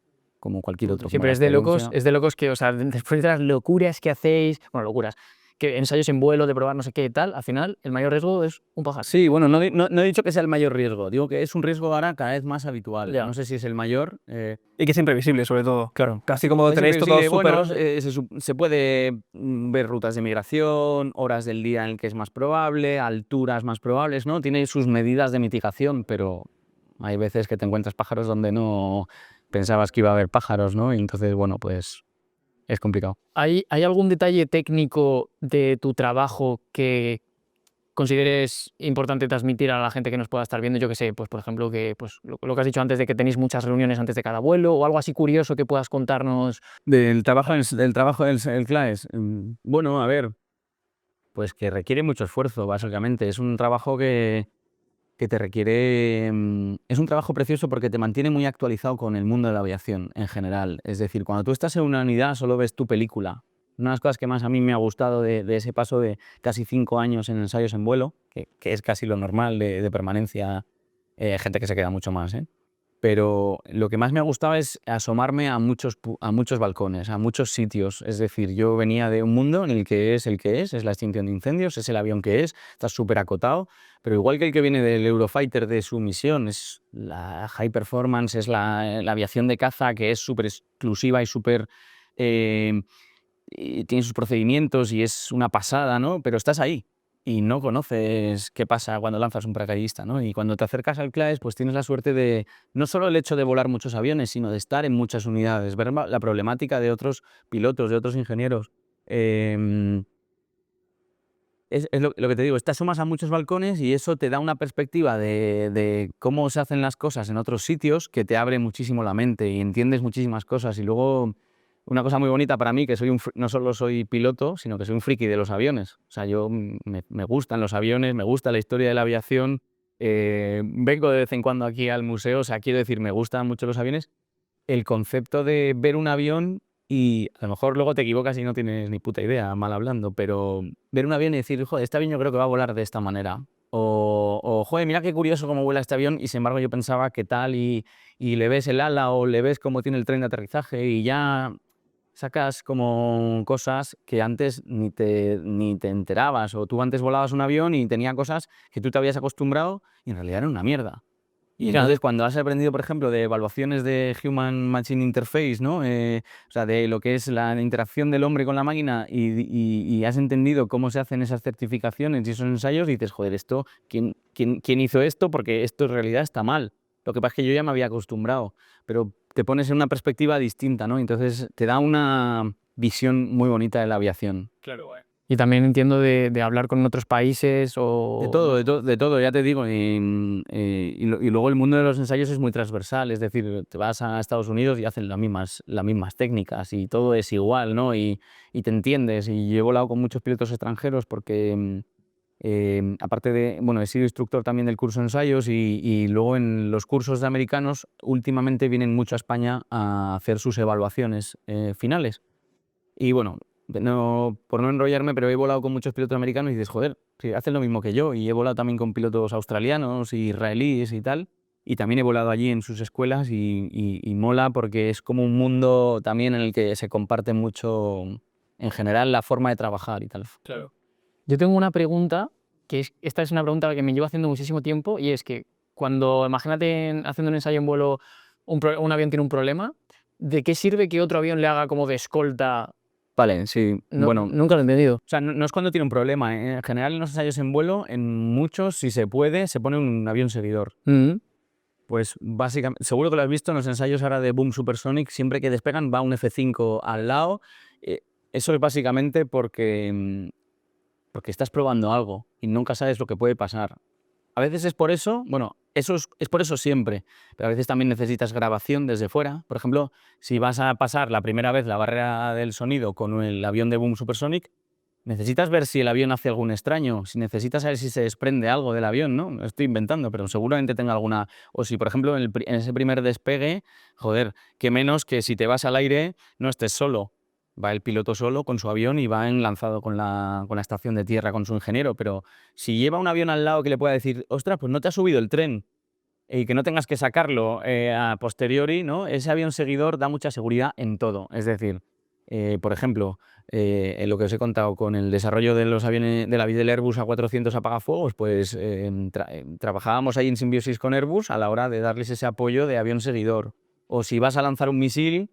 cualquier otro. Sí, como pero la es de locos que, o sea, después de las locuras que hacéis, bueno, locuras, que ensayos en vuelo, de probar no sé qué y tal, al final el mayor riesgo es un pájaro. Sí, bueno, no he dicho que sea el mayor riesgo, digo que es un riesgo ahora cada vez más habitual. Ya. No sé si es el mayor. Y que es imprevisible, sobre todo. Claro. Casi como Es tenéis todo imprevisible, súper... bueno, se puede ver rutas de migración, horas del día en el que es más probable, alturas más probables, ¿no? Tiene sus medidas de mitigación, pero hay veces que te encuentras pájaros donde no pensabas que iba a haber pájaros, ¿no? Y entonces, bueno, pues es complicado. ¿Hay algún detalle técnico de tu trabajo que consideres importante transmitir a la gente que nos pueda estar viendo, yo que sé, pues por ejemplo, que pues lo que has dicho antes de que tenéis muchas reuniones antes de cada vuelo o algo así curioso que puedas contarnos. Del trabajo del CLAES. Bueno, a ver, pues que requiere mucho esfuerzo, básicamente. Es un trabajo que te requiere... Es un trabajo precioso porque te mantiene muy actualizado con el mundo de la aviación en general. Es decir, cuando tú estás en una unidad solo ves tu película. Una de las cosas que más a mí me ha gustado de ese paso de casi 5 años en ensayos en vuelo, que es casi lo normal de permanencia, hay gente que se queda mucho más, ¿eh? Pero lo que más me ha gustado es asomarme a muchos balcones, a muchos sitios. Es decir, yo venía de un mundo en el que es es la extinción de incendios, es el avión que es, está súper acotado, pero igual que el que viene del Eurofighter de su misión, es la high performance, es la aviación de caza que es súper exclusiva y súper... y tiene sus procedimientos y es una pasada, ¿no? Pero estás ahí y no conoces qué pasa cuando lanzas un paracaidista, ¿no? Y cuando te acercas al CLAES, pues tienes la suerte de no solo el hecho de volar muchos aviones, sino de estar en muchas unidades, ver la problemática de otros pilotos, de otros ingenieros. Es lo que te digo, te asomas a muchos balcones y eso te da una perspectiva de cómo se hacen las cosas en otros sitios que te abre muchísimo la mente y entiendes muchísimas cosas. Y luego, una cosa muy bonita para mí, que no solo soy piloto, sino que soy un friki de los aviones. O sea, me gustan los aviones, me gusta la historia de la aviación, vengo de vez en cuando aquí al museo, o sea, quiero decir, me gustan mucho los aviones. El concepto de ver un avión y a lo mejor luego te equivocas y no tienes ni puta idea, mal hablando, pero ver un avión y decir, joder, este avión yo creo que va a volar de esta manera. Joder, mira qué curioso cómo vuela este avión y sin embargo yo pensaba que tal y le ves el ala o le ves cómo tiene el tren de aterrizaje y ya sacas como cosas que antes ni te enterabas, o tú antes volabas un avión y tenía cosas que tú te habías acostumbrado y en realidad eran una mierda. Y entonces cuando has aprendido, por ejemplo, de evaluaciones de Human Machine Interface, ¿no? O sea, de lo que es la interacción del hombre con la máquina y has entendido cómo se hacen esas certificaciones y esos ensayos, y dices, joder, ¿quién hizo esto? Porque esto en realidad está mal. Lo que pasa es que yo ya me había acostumbrado, pero te pones en una perspectiva distinta, ¿no? Entonces te da una visión muy bonita de la aviación. Claro, Y también entiendo de hablar con otros países o... De todo, ya te digo. Y luego el mundo de los ensayos es muy transversal, es decir, te vas a Estados Unidos y hacen las mismas técnicas y todo es igual, ¿no? Y te entiendes. Y yo he volado con muchos pilotos extranjeros porque, aparte de, bueno, he sido instructor también del curso de ensayos y luego en los cursos de americanos últimamente vienen mucho a España a hacer sus evaluaciones finales. Y bueno, por no enrollarme, pero he volado con muchos pilotos americanos y dices, joder, si hacen lo mismo que yo. Y he volado también con pilotos australianos, israelíes y tal. Y también he volado allí en sus escuelas y mola porque es como un mundo también en el que se comparte mucho, en general, la forma de trabajar y tal. claro. Yo tengo una pregunta, esta es una pregunta que me llevo haciendo muchísimo tiempo, y es que cuando, imagínate haciendo un ensayo en vuelo, un avión tiene un problema, ¿de qué sirve que otro avión le haga como de escolta? Vale, sí. Bueno, Nunca lo he entendido. o sea, no es cuando tiene un problema. En general, en los ensayos en vuelo, en muchos, si se puede, se pone un avión seguidor. Pues básicamente, seguro que lo has visto en los ensayos ahora de Boom Supersonic, siempre que despegan va un F5 al lado. Eso es básicamente porque estás probando algo y nunca sabes lo que puede pasar. A veces es por eso, bueno, es por eso siempre, pero a veces también necesitas grabación desde fuera. Por ejemplo, si vas a pasar la primera vez la barrera del sonido con el avión de Boom Supersonic, necesitas ver si el avión hace algún extraño, si necesitas saber si se desprende algo del avión, ¿no? Lo estoy inventando, pero seguramente tenga alguna... O si, por ejemplo, en ese primer despegue, joder, qué menos que si te vas al aire no estés solo. Va el piloto solo con su avión y va lanzado con la estación de tierra, con su ingeniero, pero si lleva un avión al lado que le pueda decir, ostras, pues no te ha subido el tren, y que no tengas que sacarlo a posteriori, ¿no? Ese avión seguidor da mucha seguridad en todo. Es decir, por ejemplo, en lo que os he contado con el desarrollo de los aviones del Airbus A400 apagafuegos, pues trabajábamos ahí en simbiosis con Airbus a la hora de darles ese apoyo de avión seguidor. O si vas a lanzar un misil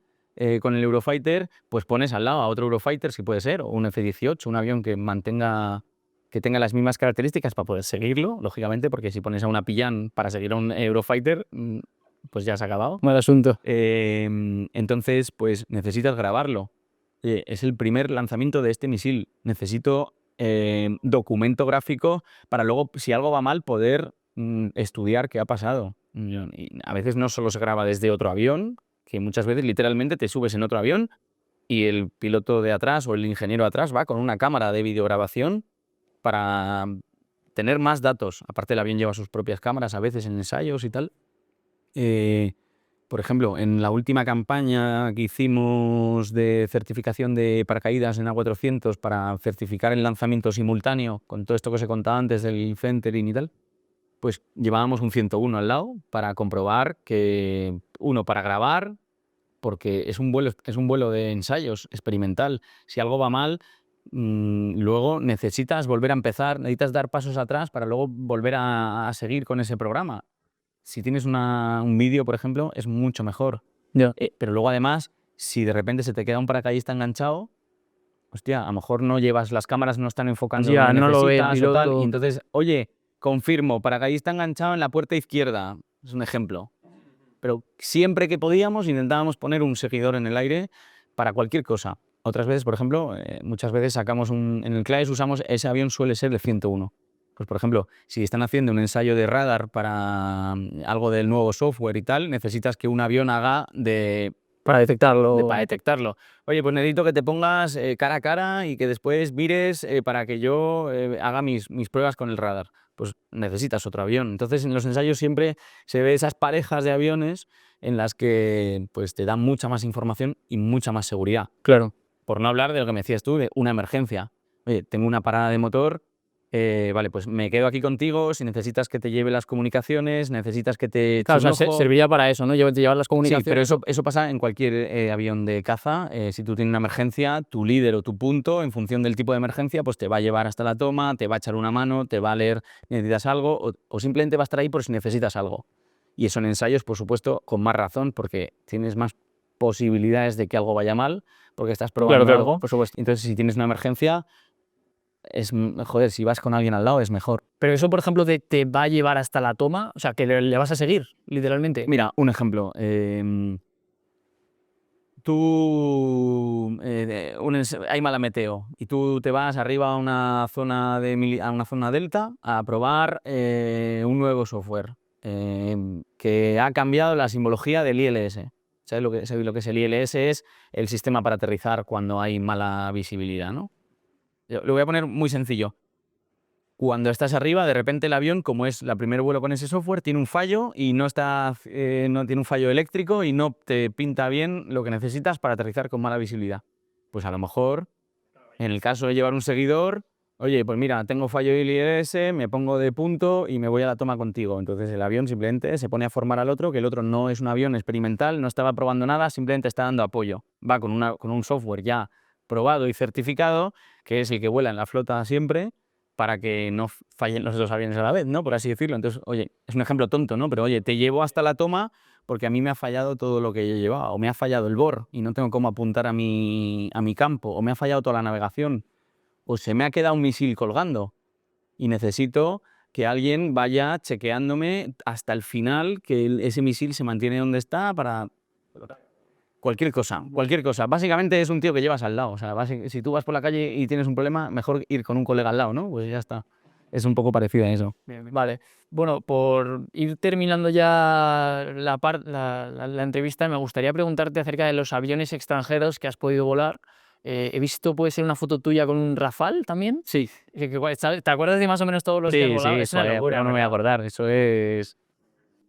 con el Eurofighter, pues pones al lado a otro Eurofighter, si puede ser, o un F-18, un avión que tenga las mismas características para poder seguirlo, lógicamente, porque si pones a una Pillan para seguir a un Eurofighter, pues ya se ha acabado. Mal asunto. Entonces, pues necesitas grabarlo. Es el primer lanzamiento de este misil. Necesito documento gráfico para luego, si algo va mal, poder estudiar qué ha pasado. Y a veces no solo se graba desde otro avión, que muchas veces literalmente te subes en otro avión y el piloto de atrás o el ingeniero de atrás va con una cámara de videograbación para tener más datos. Aparte, el avión lleva sus propias cámaras a veces en ensayos y tal. Por ejemplo, en la última campaña que hicimos de certificación de paracaídas en A400 para certificar el lanzamiento simultáneo, con todo esto que os he contado antes del centering y tal, pues llevábamos un 101 al lado para comprobar que, uno, para grabar, porque es un vuelo de ensayos experimental. Si algo va mal, luego necesitas volver a empezar, necesitas dar pasos atrás para luego volver a seguir con ese programa. Si tienes un vídeo, por ejemplo, es mucho mejor. Ya. Pero luego, además, si de repente se te queda un paracaidista enganchado, hostia, a lo mejor no llevas, las cámaras no están enfocando Ya, donde no lo ve el necesitas o tal, piloto. y entonces, oye, confirmo, paracaidista enganchado en la puerta izquierda. Es un ejemplo. Pero siempre que podíamos intentábamos poner un seguidor en el aire para cualquier cosa. Otras veces, por ejemplo, muchas veces sacamos en el CLAES usamos, ese avión suele ser el 101. Pues, por ejemplo, si están haciendo un ensayo de radar para algo del nuevo software y tal, necesitas que un avión haga Para detectarlo. para detectarlo. Oye, pues necesito que te pongas cara a cara y que después vires para que yo haga mis pruebas con el radar. Pues necesitas otro avión. Entonces, en los ensayos siempre se ve esas parejas de aviones en las que pues, te dan mucha más información y mucha más seguridad. Claro. Por no hablar de lo que me decías tú, de una emergencia. Oye, tengo una parada de motor, vale, pues me quedo aquí contigo, si necesitas que te lleve las comunicaciones, necesitas que te eche Claro, un o sea, ojo. serviría para eso, ¿no? Llevar las Sí, comunicaciones. pero eso pasa en cualquier avión de caza. Si tú tienes una emergencia, tu líder o tu punto, en función del tipo de emergencia, pues te va a llevar hasta la toma, te va a echar una mano, te va a leer si necesitas algo o simplemente va a estar ahí por si necesitas algo. Y eso en ensayos, por supuesto, con más razón, porque tienes más posibilidades de que algo vaya mal, porque estás probando Claro, algo. por supuesto. Entonces, si tienes una emergencia, joder, si vas con alguien al lado es mejor. Pero eso, por ejemplo, te va a llevar hasta la toma, o sea, que le vas a seguir, literalmente. Mira, un ejemplo. Hay mala meteo y tú te vas arriba a una zona delta a probar un nuevo software que ha cambiado la simbología del ILS. ¿Sabes lo que es el ILS? Es el sistema para aterrizar cuando hay mala visibilidad, ¿no? Lo voy a poner muy sencillo. Cuando estás arriba, de repente el avión, como es el primer vuelo con ese software, tiene un fallo y no tiene un fallo eléctrico y no te pinta bien lo que necesitas para aterrizar con mala visibilidad. Pues a lo mejor, en el caso de llevar un seguidor, oye, pues mira, tengo fallo ILS, me pongo de punto y me voy a la toma contigo. Entonces el avión simplemente se pone a formar al otro, que el otro no es un avión experimental, no estaba probando nada, simplemente está dando apoyo. Va con un software ya probado y certificado, que es el que vuela en la flota siempre, para que no fallen los dos aviones a la vez, ¿no? Por así decirlo. Entonces, oye, es un ejemplo tonto, ¿no? Pero oye, te llevo hasta la toma porque a mí me ha fallado todo lo que yo llevaba, o me ha fallado el BOR y no tengo cómo apuntar a mi campo, o me ha fallado toda la navegación, o se me ha quedado un misil colgando y necesito que alguien vaya chequeándome hasta el final que ese misil se mantiene donde está para... Cualquier cosa. Básicamente es un tío que llevas al lado. O sea, si tú vas por la calle y tienes un problema, mejor ir con un colega al lado, ¿no? Pues ya está. Es un poco parecido a eso. Bien. Vale. Bueno, por ir terminando ya la entrevista, me gustaría preguntarte acerca de los aviones extranjeros que has podido volar. He visto, puede ser una foto tuya con un Rafale también. Sí. ¿Te acuerdas de más o menos todos los que has volado? Es una joder, locura, ¿cómo no me voy a ¿verdad? acordar? Eso es...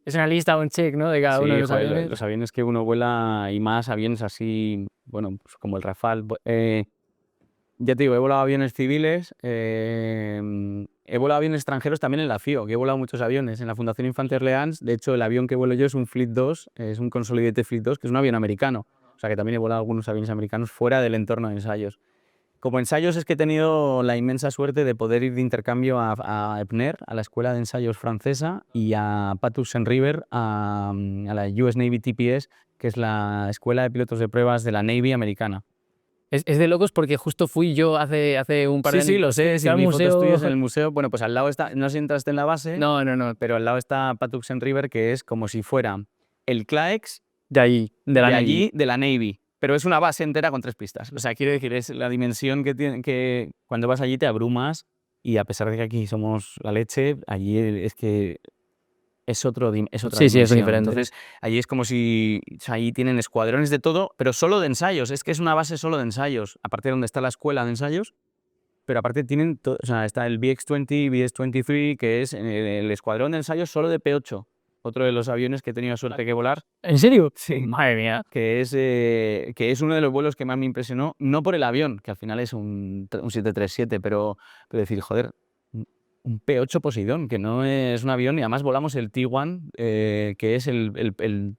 Es una lista, un check, ¿no? De cada uno de los joder, aviones. los aviones que uno vuela y más aviones así, bueno, pues como el Rafale. Ya te digo, he volado aviones civiles, he volado aviones extranjeros también en la FIO, que he volado muchos aviones. En la Fundación Infante Orleans, de hecho, el avión que vuelo yo es un Fleet 2, es un Consolidated Fleet 2, que es un avión americano. O sea que también he volado algunos aviones americanos fuera del entorno de ensayos. Como ensayos es que he tenido la inmensa suerte de poder ir de intercambio a EPNER, a la Escuela de Ensayos francesa, y a Patterson-River, a la US Navy TPS, que es la Escuela de Pilotos de Pruebas de la Navy americana. Es de locos porque justo fui yo hace un par de años. Sí, lo sé, Fui si vi fotos tuyas en el museo. Bueno, pues al lado está, no sé si entraste en la base, No. pero al lado está Patterson-River, que es como si fuera el CLAEX De allí, de la Navy. de la Navy. Pero es una base entera con 3 pistas. O sea, quiere decir, es la dimensión que tiene, que cuando vas allí te abrumas y a pesar de que aquí somos la leche, allí es que es otra Sí, dimensión. sí, es diferente. Entonces, allí es como si, o sea, allí tienen escuadrones de todo, pero solo de ensayos. Es que es una base solo de ensayos. Aparte de donde está la escuela de ensayos, pero aparte tienen, o sea, está el VX-20, VS-23, que es el escuadrón de ensayos solo de P-8. Otro de los aviones que he tenido suerte que volar. ¿En serio? Sí. Madre mía. Que es uno de los vuelos que más me impresionó, no por el avión, que al final es un 737, pero decir, joder, un P-8 Poseidón, que no es un avión, y además volamos el T-1, que es el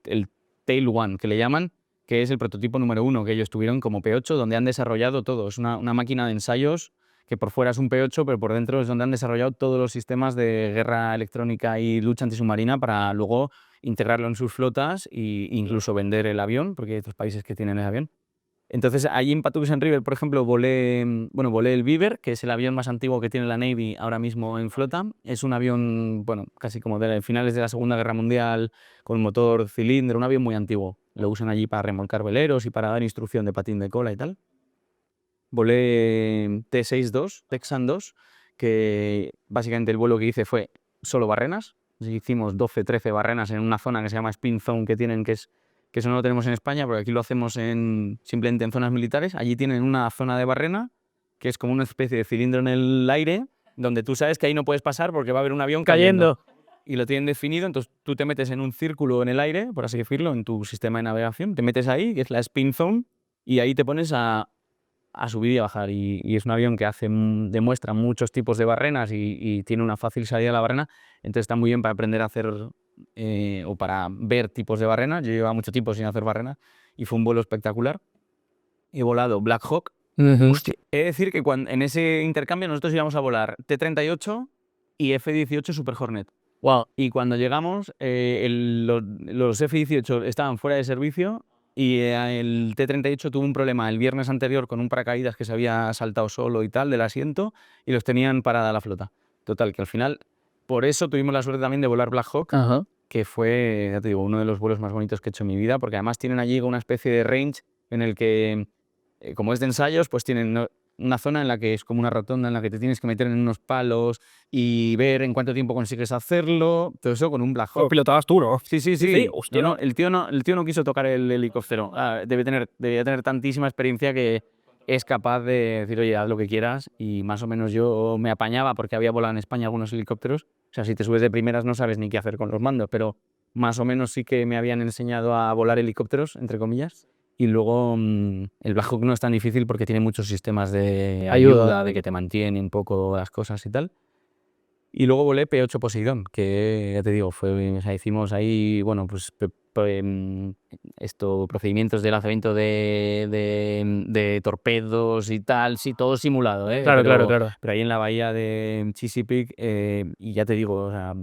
Tail One, que le llaman, que es el prototipo número 1 que ellos tuvieron como P-8, donde han desarrollado todo. Es una máquina de ensayos que por fuera es un P-8, pero por dentro es donde han desarrollado todos los sistemas de guerra electrónica y lucha antisubmarina para luego integrarlo en sus flotas e incluso vender el avión, porque hay otros países que tienen el avión. Entonces, allí en Patuxent River, por ejemplo, volé el Beaver, que es el avión más antiguo que tiene la Navy ahora mismo en flota. Es un avión, bueno, casi como de finales de la Segunda Guerra Mundial, con motor cilindro, un avión muy antiguo. Lo usan allí para remolcar veleros y para dar instrucción de patín de cola y tal. Volé T-62, Texan 2, que básicamente el vuelo que hice fue solo barrenas. Hicimos 12, 13 barrenas en una zona que se llama Spin Zone, que eso no lo tenemos en España, porque aquí lo hacemos simplemente en zonas militares. Allí tienen una zona de barrena, que es como una especie de cilindro en el aire, donde tú sabes que ahí no puedes pasar porque va a haber un avión cayendo. Y lo tienen definido, entonces tú te metes en un círculo en el aire, por así decirlo, en tu sistema de navegación, te metes ahí, que es la Spin Zone, y ahí te pones a subir y a bajar. Y es un avión que demuestra muchos tipos de barrenas y tiene una fácil salida a la barrena, entonces está muy bien para aprender a hacer o para ver tipos de barrenas. Yo llevaba mucho tiempo sin hacer barrenas y fue un vuelo espectacular. He volado Black Hawk. Hostia, he de decir que en ese intercambio nosotros íbamos a volar T-38 y F-18 Super Hornet. Wow. Y cuando llegamos, los F-18 estaban fuera de servicio y el T-38 tuvo un problema el viernes anterior con un paracaídas que se había saltado solo y tal del asiento y los tenían parada la flota. Total, que al final, por eso tuvimos la suerte también de volar Black Hawk, Ajá. que fue, ya te digo, uno de los vuelos más bonitos que he hecho en mi vida, porque además tienen allí una especie de range en el que, como es de ensayos, pues tienen una zona en la que es como una rotonda en la que te tienes que meter en unos palos y ver en cuánto tiempo consigues hacerlo, todo eso con un Black Hawk. Lo pilotabas tú, ¿no? Sí. Hostia. No, el tío no quiso tocar el helicóptero. Debía tener tantísima experiencia que es capaz de decir, oye, haz lo que quieras, y más o menos yo me apañaba porque había volado en España algunos helicópteros. O sea, si te subes de primeras no sabes ni qué hacer con los mandos, pero más o menos sí que me habían enseñado a volar helicópteros, entre comillas. Y luego el Black Hawk no es tan difícil porque tiene muchos sistemas de ayuda, de que te mantiene un poco las cosas y tal. Y luego volé P-8 Poseidón, que ya te digo, o sea, hicimos ahí, bueno, pues procedimientos de lanzamiento de torpedos y tal, sí, todo simulado, ¿eh? Claro. Pero ahí en la bahía de Chesapeake, y ya te digo, o sea,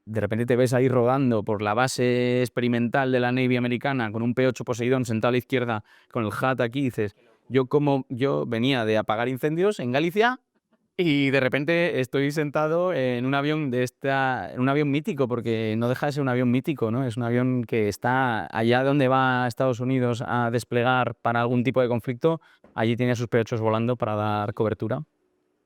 de repente te ves ahí rodando por la base experimental de la Navy americana con un P-8 Poseidón sentado a la izquierda con el HUD aquí, y dices, yo venía de apagar incendios en Galicia y de repente estoy sentado en un avión en un avión mítico, porque no deja de ser un avión mítico, ¿no? Es un avión que está allá donde va Estados Unidos a desplegar para algún tipo de conflicto, allí tiene sus P-8 volando para dar cobertura.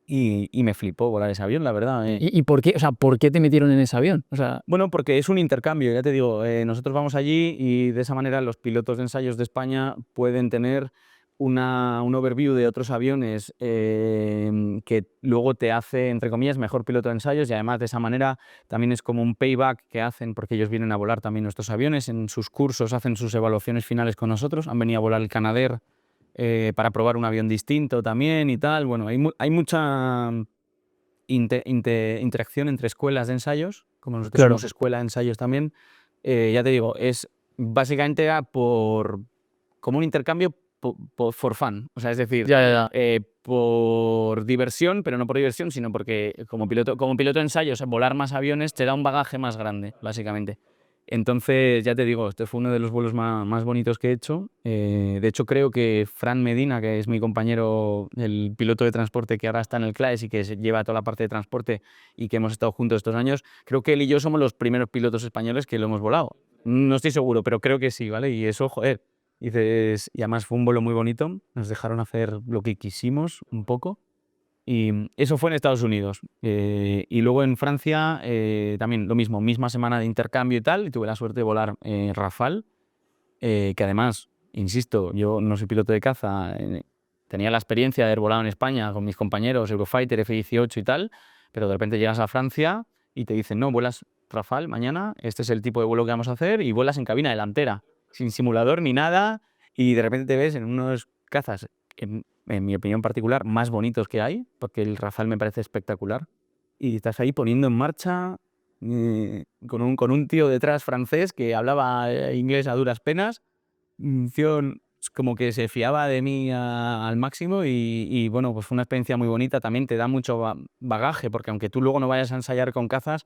Y me flipó volar ese avión, la verdad. ¿Y por qué? O sea, ¿por qué te metieron en ese avión? O sea, Bueno, porque es un intercambio, ya te digo. Nosotros vamos allí y de esa manera los pilotos de ensayos de España pueden tener un overview de otros aviones que luego te hace, entre comillas, mejor piloto de ensayos, y además de esa manera también es como un payback que hacen, porque ellos vienen a volar también nuestros aviones. En sus cursos hacen sus evaluaciones finales con nosotros. Han venido a volar el Canadair para probar un avión distinto también y tal. Bueno, hay mucha interacción entre escuelas de ensayos, como nosotros somos escuela de ensayos también. Ya te digo, es básicamente como un intercambio for fun, o sea, es decir, por diversión, pero no por diversión, sino porque como piloto de ensayos, volar más aviones te da un bagaje más grande, básicamente. Entonces, ya te digo, este fue uno de los vuelos más bonitos que he hecho. De hecho, creo que Fran Medina, que es mi compañero, el piloto de transporte que ahora está en el CLAES y que lleva toda la parte de transporte y que hemos estado juntos estos años, creo que él y yo somos los primeros pilotos españoles que lo hemos volado. No estoy seguro, pero creo que sí, ¿vale? Y eso, joder, Y además fue un vuelo muy bonito, nos dejaron hacer lo que quisimos un poco. Y eso fue en Estados Unidos. Y luego en Francia también lo mismo, misma semana de intercambio y tal, y tuve la suerte de volar Rafale, que además, insisto, yo no soy piloto de caza, tenía la experiencia de haber volado en España con mis compañeros, Eurofighter, F-18 y tal, pero de repente llegas a Francia y te dicen, no, vuelas Rafale mañana, este es el tipo de vuelo que vamos a hacer, y vuelas en cabina delantera, sin simulador ni nada, y de repente te ves en unos cazas, en mi opinión particular, más bonitos que hay, porque el Rafale me parece espectacular, y estás ahí poniendo en marcha con un tío detrás francés que hablaba inglés a duras penas, un tío como que se fiaba de mí al máximo y bueno, pues fue una experiencia muy bonita, también te da mucho bagaje, porque aunque tú luego no vayas a ensayar con cazas,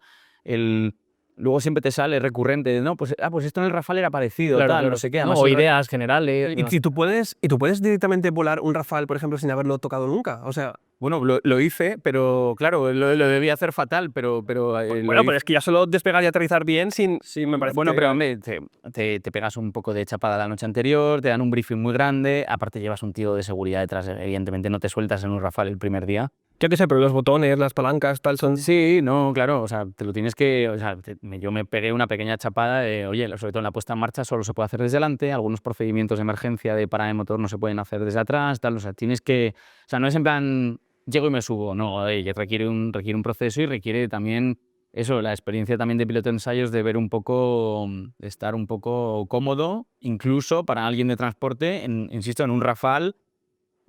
luego siempre te sale recurrente de, no, pues esto en el Rafale era parecido, Claro, tal, claro. no sé qué. No, Además, o ideas generales. ¿Y tú puedes directamente volar un Rafale, por ejemplo, sin haberlo tocado nunca? O sea, bueno, lo hice, pero claro, lo debía hacer fatal, pero bueno, pero es que ya solo despegar y aterrizar bien sí me parece bueno, que- pero hombre, te pegas un poco de chapada la noche anterior, te dan un briefing muy grande, aparte llevas un tío de seguridad detrás, evidentemente no te sueltas en un Rafale el primer día. Yo qué sé, pero los botones, las palancas, tal, son... Sí, no, claro, o sea, te lo tienes que, o sea, yo me pegué una pequeña chapada de, oye, sobre todo en la puesta en marcha solo se puede hacer desde delante, algunos procedimientos de emergencia de parada de motor no se pueden hacer desde atrás, tal, o sea, tienes que, o sea, no es en plan, llego y me subo, no, requiere un proceso y requiere también eso, la experiencia también de piloto de ensayos de ver un poco, de estar un poco cómodo, incluso para alguien de transporte, insisto, en un Rafale.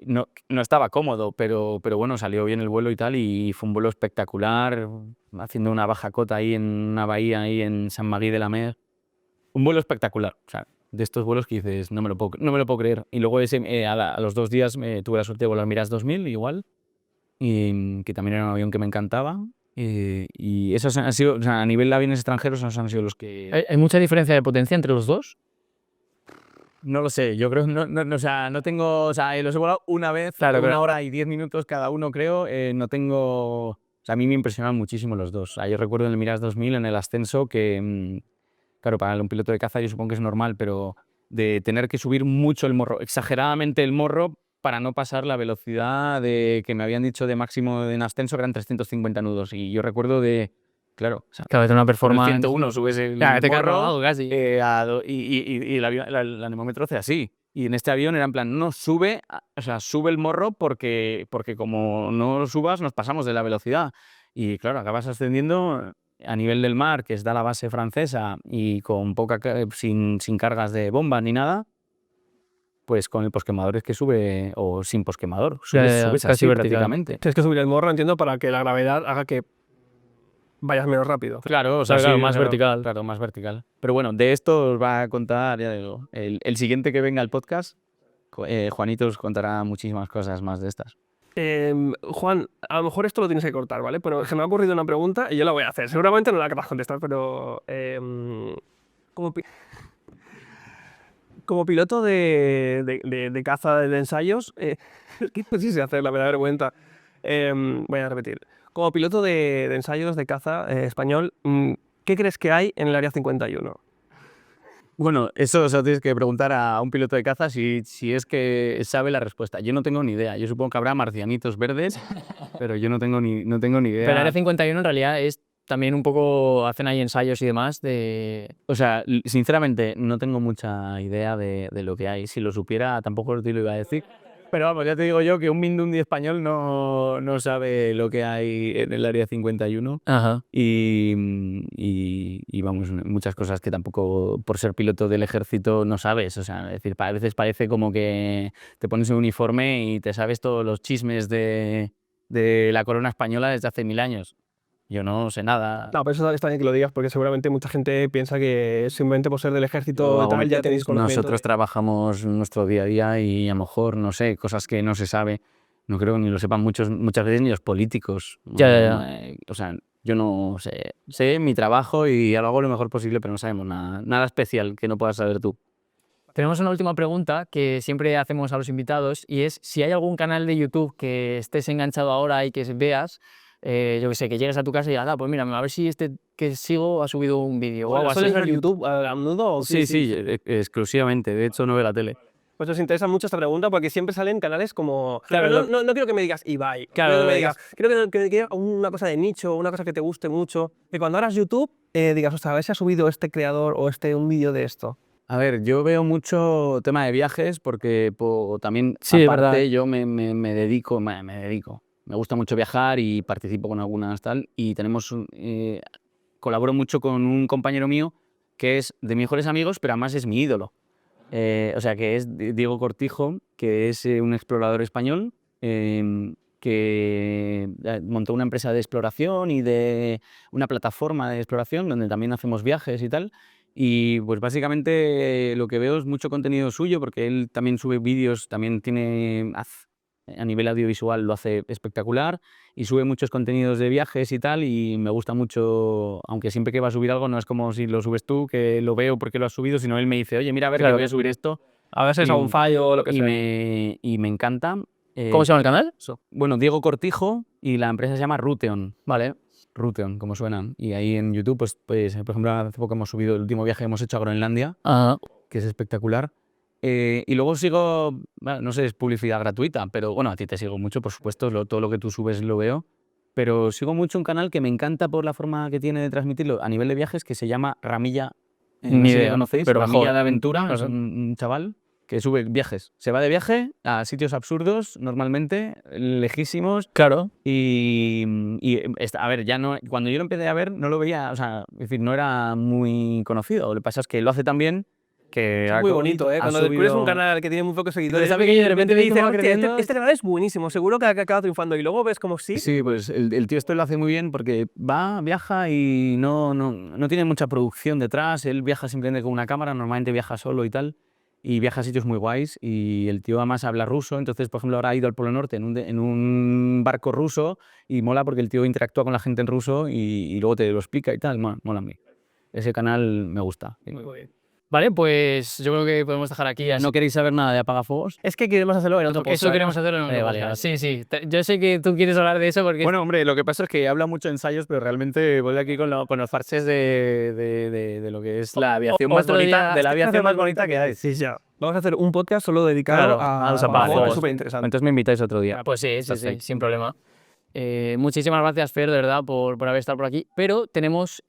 No estaba cómodo, pero bueno, salió bien el vuelo y tal, y fue un vuelo espectacular, haciendo una baja cota ahí en una bahía ahí en Saint-Marie-de-la-Mer. Un vuelo espectacular, o sea, de estos vuelos que dices, no me lo puedo creer. Y luego a los 2 días tuve la suerte de volar Mirage 2000 igual, y que también era un avión que me encantaba. Y esos han sido, o sea, a nivel de aviones extranjeros, esos han sido los que... ¿Hay mucha diferencia de potencia entre los dos? No lo sé, yo creo, o sea, no tengo, o sea, los he volado una vez, Claro, una claro. hora y 10 minutos cada uno, creo, no tengo, o sea, a mí me impresionan muchísimo los dos. O sea, yo recuerdo en el Mirage 2000, en el ascenso, que, claro, para un piloto de caza yo supongo que es normal, pero de tener que subir mucho el morro, exageradamente el morro, para no pasar la velocidad que me habían dicho de máximo en ascenso, que eran 350 nudos. Y yo recuerdo de, claro, o sea, Claro, es una con el performance. 101 subes el Claro, te quedas morro, rodado casi. y el anemómetro hace así. Y en este avión era en plan, no, sube, o sea, sube el morro porque como no lo subas nos pasamos de la velocidad. Y claro, acabas ascendiendo a nivel del mar, que está la base francesa, y con sin cargas de bomba ni nada, pues con el posquemador es que sube, o sin posquemador, subes casi así vertical. prácticamente. Tienes que subir el morro, entiendo, para que la gravedad haga que vayas menos rápido. Claro, o sea, Claro, sí, más vertical. Claro, más vertical. Pero bueno, de esto os va a contar, ya digo, el siguiente que venga al podcast, Juanito os contará muchísimas cosas más de estas. Juan, a lo mejor esto lo tienes que cortar, ¿vale? Pero se me ha ocurrido una pregunta y yo la voy a hacer. Seguramente no la querrás contestar, pero como, pi- como piloto de caza de ensayos, es que no sé si hacerla, me da vergüenza. Voy a repetir. Como piloto de ensayos de caza español, ¿qué crees que hay en el Área 51? Bueno, eso se lo tienes que preguntar a un piloto de caza si es que sabe la respuesta. Yo no tengo ni idea. Yo supongo que habrá marcianitos verdes, pero yo no tengo ni idea. Pero el Área 51 en realidad es también un poco, hacen ahí ensayos y demás de... O sea, sinceramente, no tengo mucha idea de lo que hay. Si lo supiera, tampoco te lo iba a decir. Pero vamos, ya te digo yo que un Mindundi español no sabe lo que hay en el Área 51. Ajá. Y vamos, muchas cosas que tampoco, por ser piloto del ejército, no sabes. O sea, es decir, a veces parece como que te pones un uniforme y te sabes todos los chismes de la corona española desde hace 1000 años. Yo no sé nada. No, pero eso está bien que lo digas porque seguramente mucha gente piensa que simplemente por ser del ejército tal ya tenéis conocimiento. Nosotros trabajamos nuestro día a día y a lo mejor, no sé, cosas que no se sabe. No creo ni lo sepan muchas veces ni los políticos. Ya. O sea, yo no sé. Sé mi trabajo y lo hago lo mejor posible, pero no sabemos nada especial que no puedas saber tú. Tenemos una última pregunta que siempre hacemos a los invitados y es si hay algún canal de YouTube que estés enganchado ahora y que veas, yo que sé, que llegues a tu casa y digas, pues mira, a ver si este que sigo ha subido un vídeo o algo así. ¿Sueles ver YouTube a menudo? ¿O Sí, exclusivamente. De hecho, no veo la tele. Pues os interesa mucho esta pregunta porque siempre salen canales como... Claro, Pero no quiero que me digas Ibai. Claro, Quiero que me digas... Quiero que digas una cosa de nicho, una cosa que te guste mucho. Que cuando hagas YouTube digas, ostras, a ver si ha subido este creador o un vídeo de esto. A ver, yo veo mucho tema de viajes porque también, Sí, aparte, verdad. yo me dedico. Me gusta mucho viajar y participo con algunas tal. Y colaboro mucho con un compañero mío que es de mis mejores amigos, pero además es mi ídolo. O sea, que es Diego Cortijo, que es un explorador español que montó una empresa de exploración y de una plataforma de exploración donde también hacemos viajes y tal. Y pues básicamente lo que veo es mucho contenido suyo porque él también sube vídeos, también a nivel audiovisual lo hace espectacular y sube muchos contenidos de viajes y tal y me gusta mucho, aunque siempre que va a subir algo no es como si lo subes tú, que lo veo porque lo has subido, sino él me dice, oye, mira, a ver, que voy a subir esto. A veces a un fallo o lo que sea. Y me encanta. ¿Cómo se llama el canal? Bueno, Diego Cortijo y la empresa se llama Ruteon. Vale. Ruteon, como suenan. Y ahí en YouTube, pues, por ejemplo, hace poco hemos subido el último viaje que hemos hecho a Groenlandia, que es espectacular. Y luego sigo, bueno, no sé, es publicidad gratuita, pero bueno, a ti te sigo mucho, por supuesto, todo lo que tú subes lo veo. Pero sigo mucho un canal que me encanta por la forma que tiene de transmitirlo a nivel de viajes, que se llama Ramilla. No sé si lo conocéis, pero Ramilla mejor. de Aventura, Claro. es un chaval que sube viajes. Se va de viaje a sitios absurdos, normalmente, lejísimos. Claro. A ver, ya no, cuando yo lo empecé a ver, no lo veía, o sea, es decir, no era muy conocido. Lo que pasa es que lo hace tan bien que... Es muy bonito, ¿eh? Cuando descubres un canal que tiene muy pocos seguidores, Está pequeño y de repente dices, va hostia, creciendo. este canal es buenísimo, seguro que acaba triunfando. Y luego ves como sí. Sí, pues el tío esto lo hace muy bien porque viaja y no tiene mucha producción detrás. Él viaja simplemente con una cámara, normalmente viaja solo y tal. Y viaja a sitios muy guays y el tío además habla ruso, entonces por ejemplo ahora ha ido al Polo Norte en un barco ruso y mola porque el tío interactúa con la gente en ruso y luego te lo explica y tal, mola a mí. Ese canal me gusta. Muy bien. Vale, pues yo creo que podemos dejar aquí. ¿No queréis saber nada de Apagafuegos? Es que queremos hacerlo en otro podcast. Eso queremos hacerlo en otro Vale, podcast. Sí. Yo sé que tú quieres hablar de eso porque... Bueno, hombre, lo que pasa es que habla mucho de ensayos, pero realmente voy aquí con los farses de lo que es la aviación más Otro bonita, día- de la aviación más bonita que hay. Sí, ya. Vamos a hacer un podcast solo dedicado Claro, a a los apagafuegos. apagafuegos. Es súper interesante. Entonces me invitáis otro día. Pues sí, Perfecto. sin problema. Muchísimas gracias, Fer, de verdad, por haber estado por aquí. Pero tenemos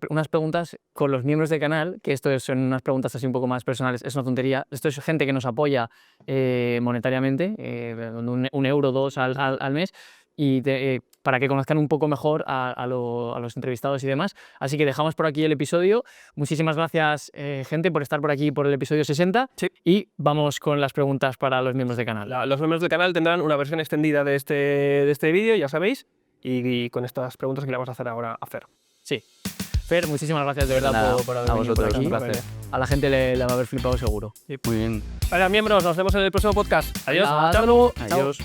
unas preguntas con los miembros del canal, que esto son unas preguntas así un poco más personales, es una tontería. Esto es gente que nos apoya monetariamente, un euro, 2 al mes, y para que conozcan un poco mejor a los entrevistados y demás. Así que dejamos por aquí el episodio. Muchísimas gracias, gente, por estar por aquí por el episodio 60. Sí. Y vamos con las preguntas para los miembros del canal. Los miembros del canal tendrán una versión extendida de este vídeo, ya sabéis, y con estas preguntas que le vamos a hacer ahora a Fer. Sí. Fer, muchísimas gracias de verdad Nada, por haber a venido por vosotros, aquí. un placer. A la gente le va a haber flipado seguro. Muy bien. Vale, miembros, nos vemos en el próximo podcast. Adiós. Hasta luego. Adiós.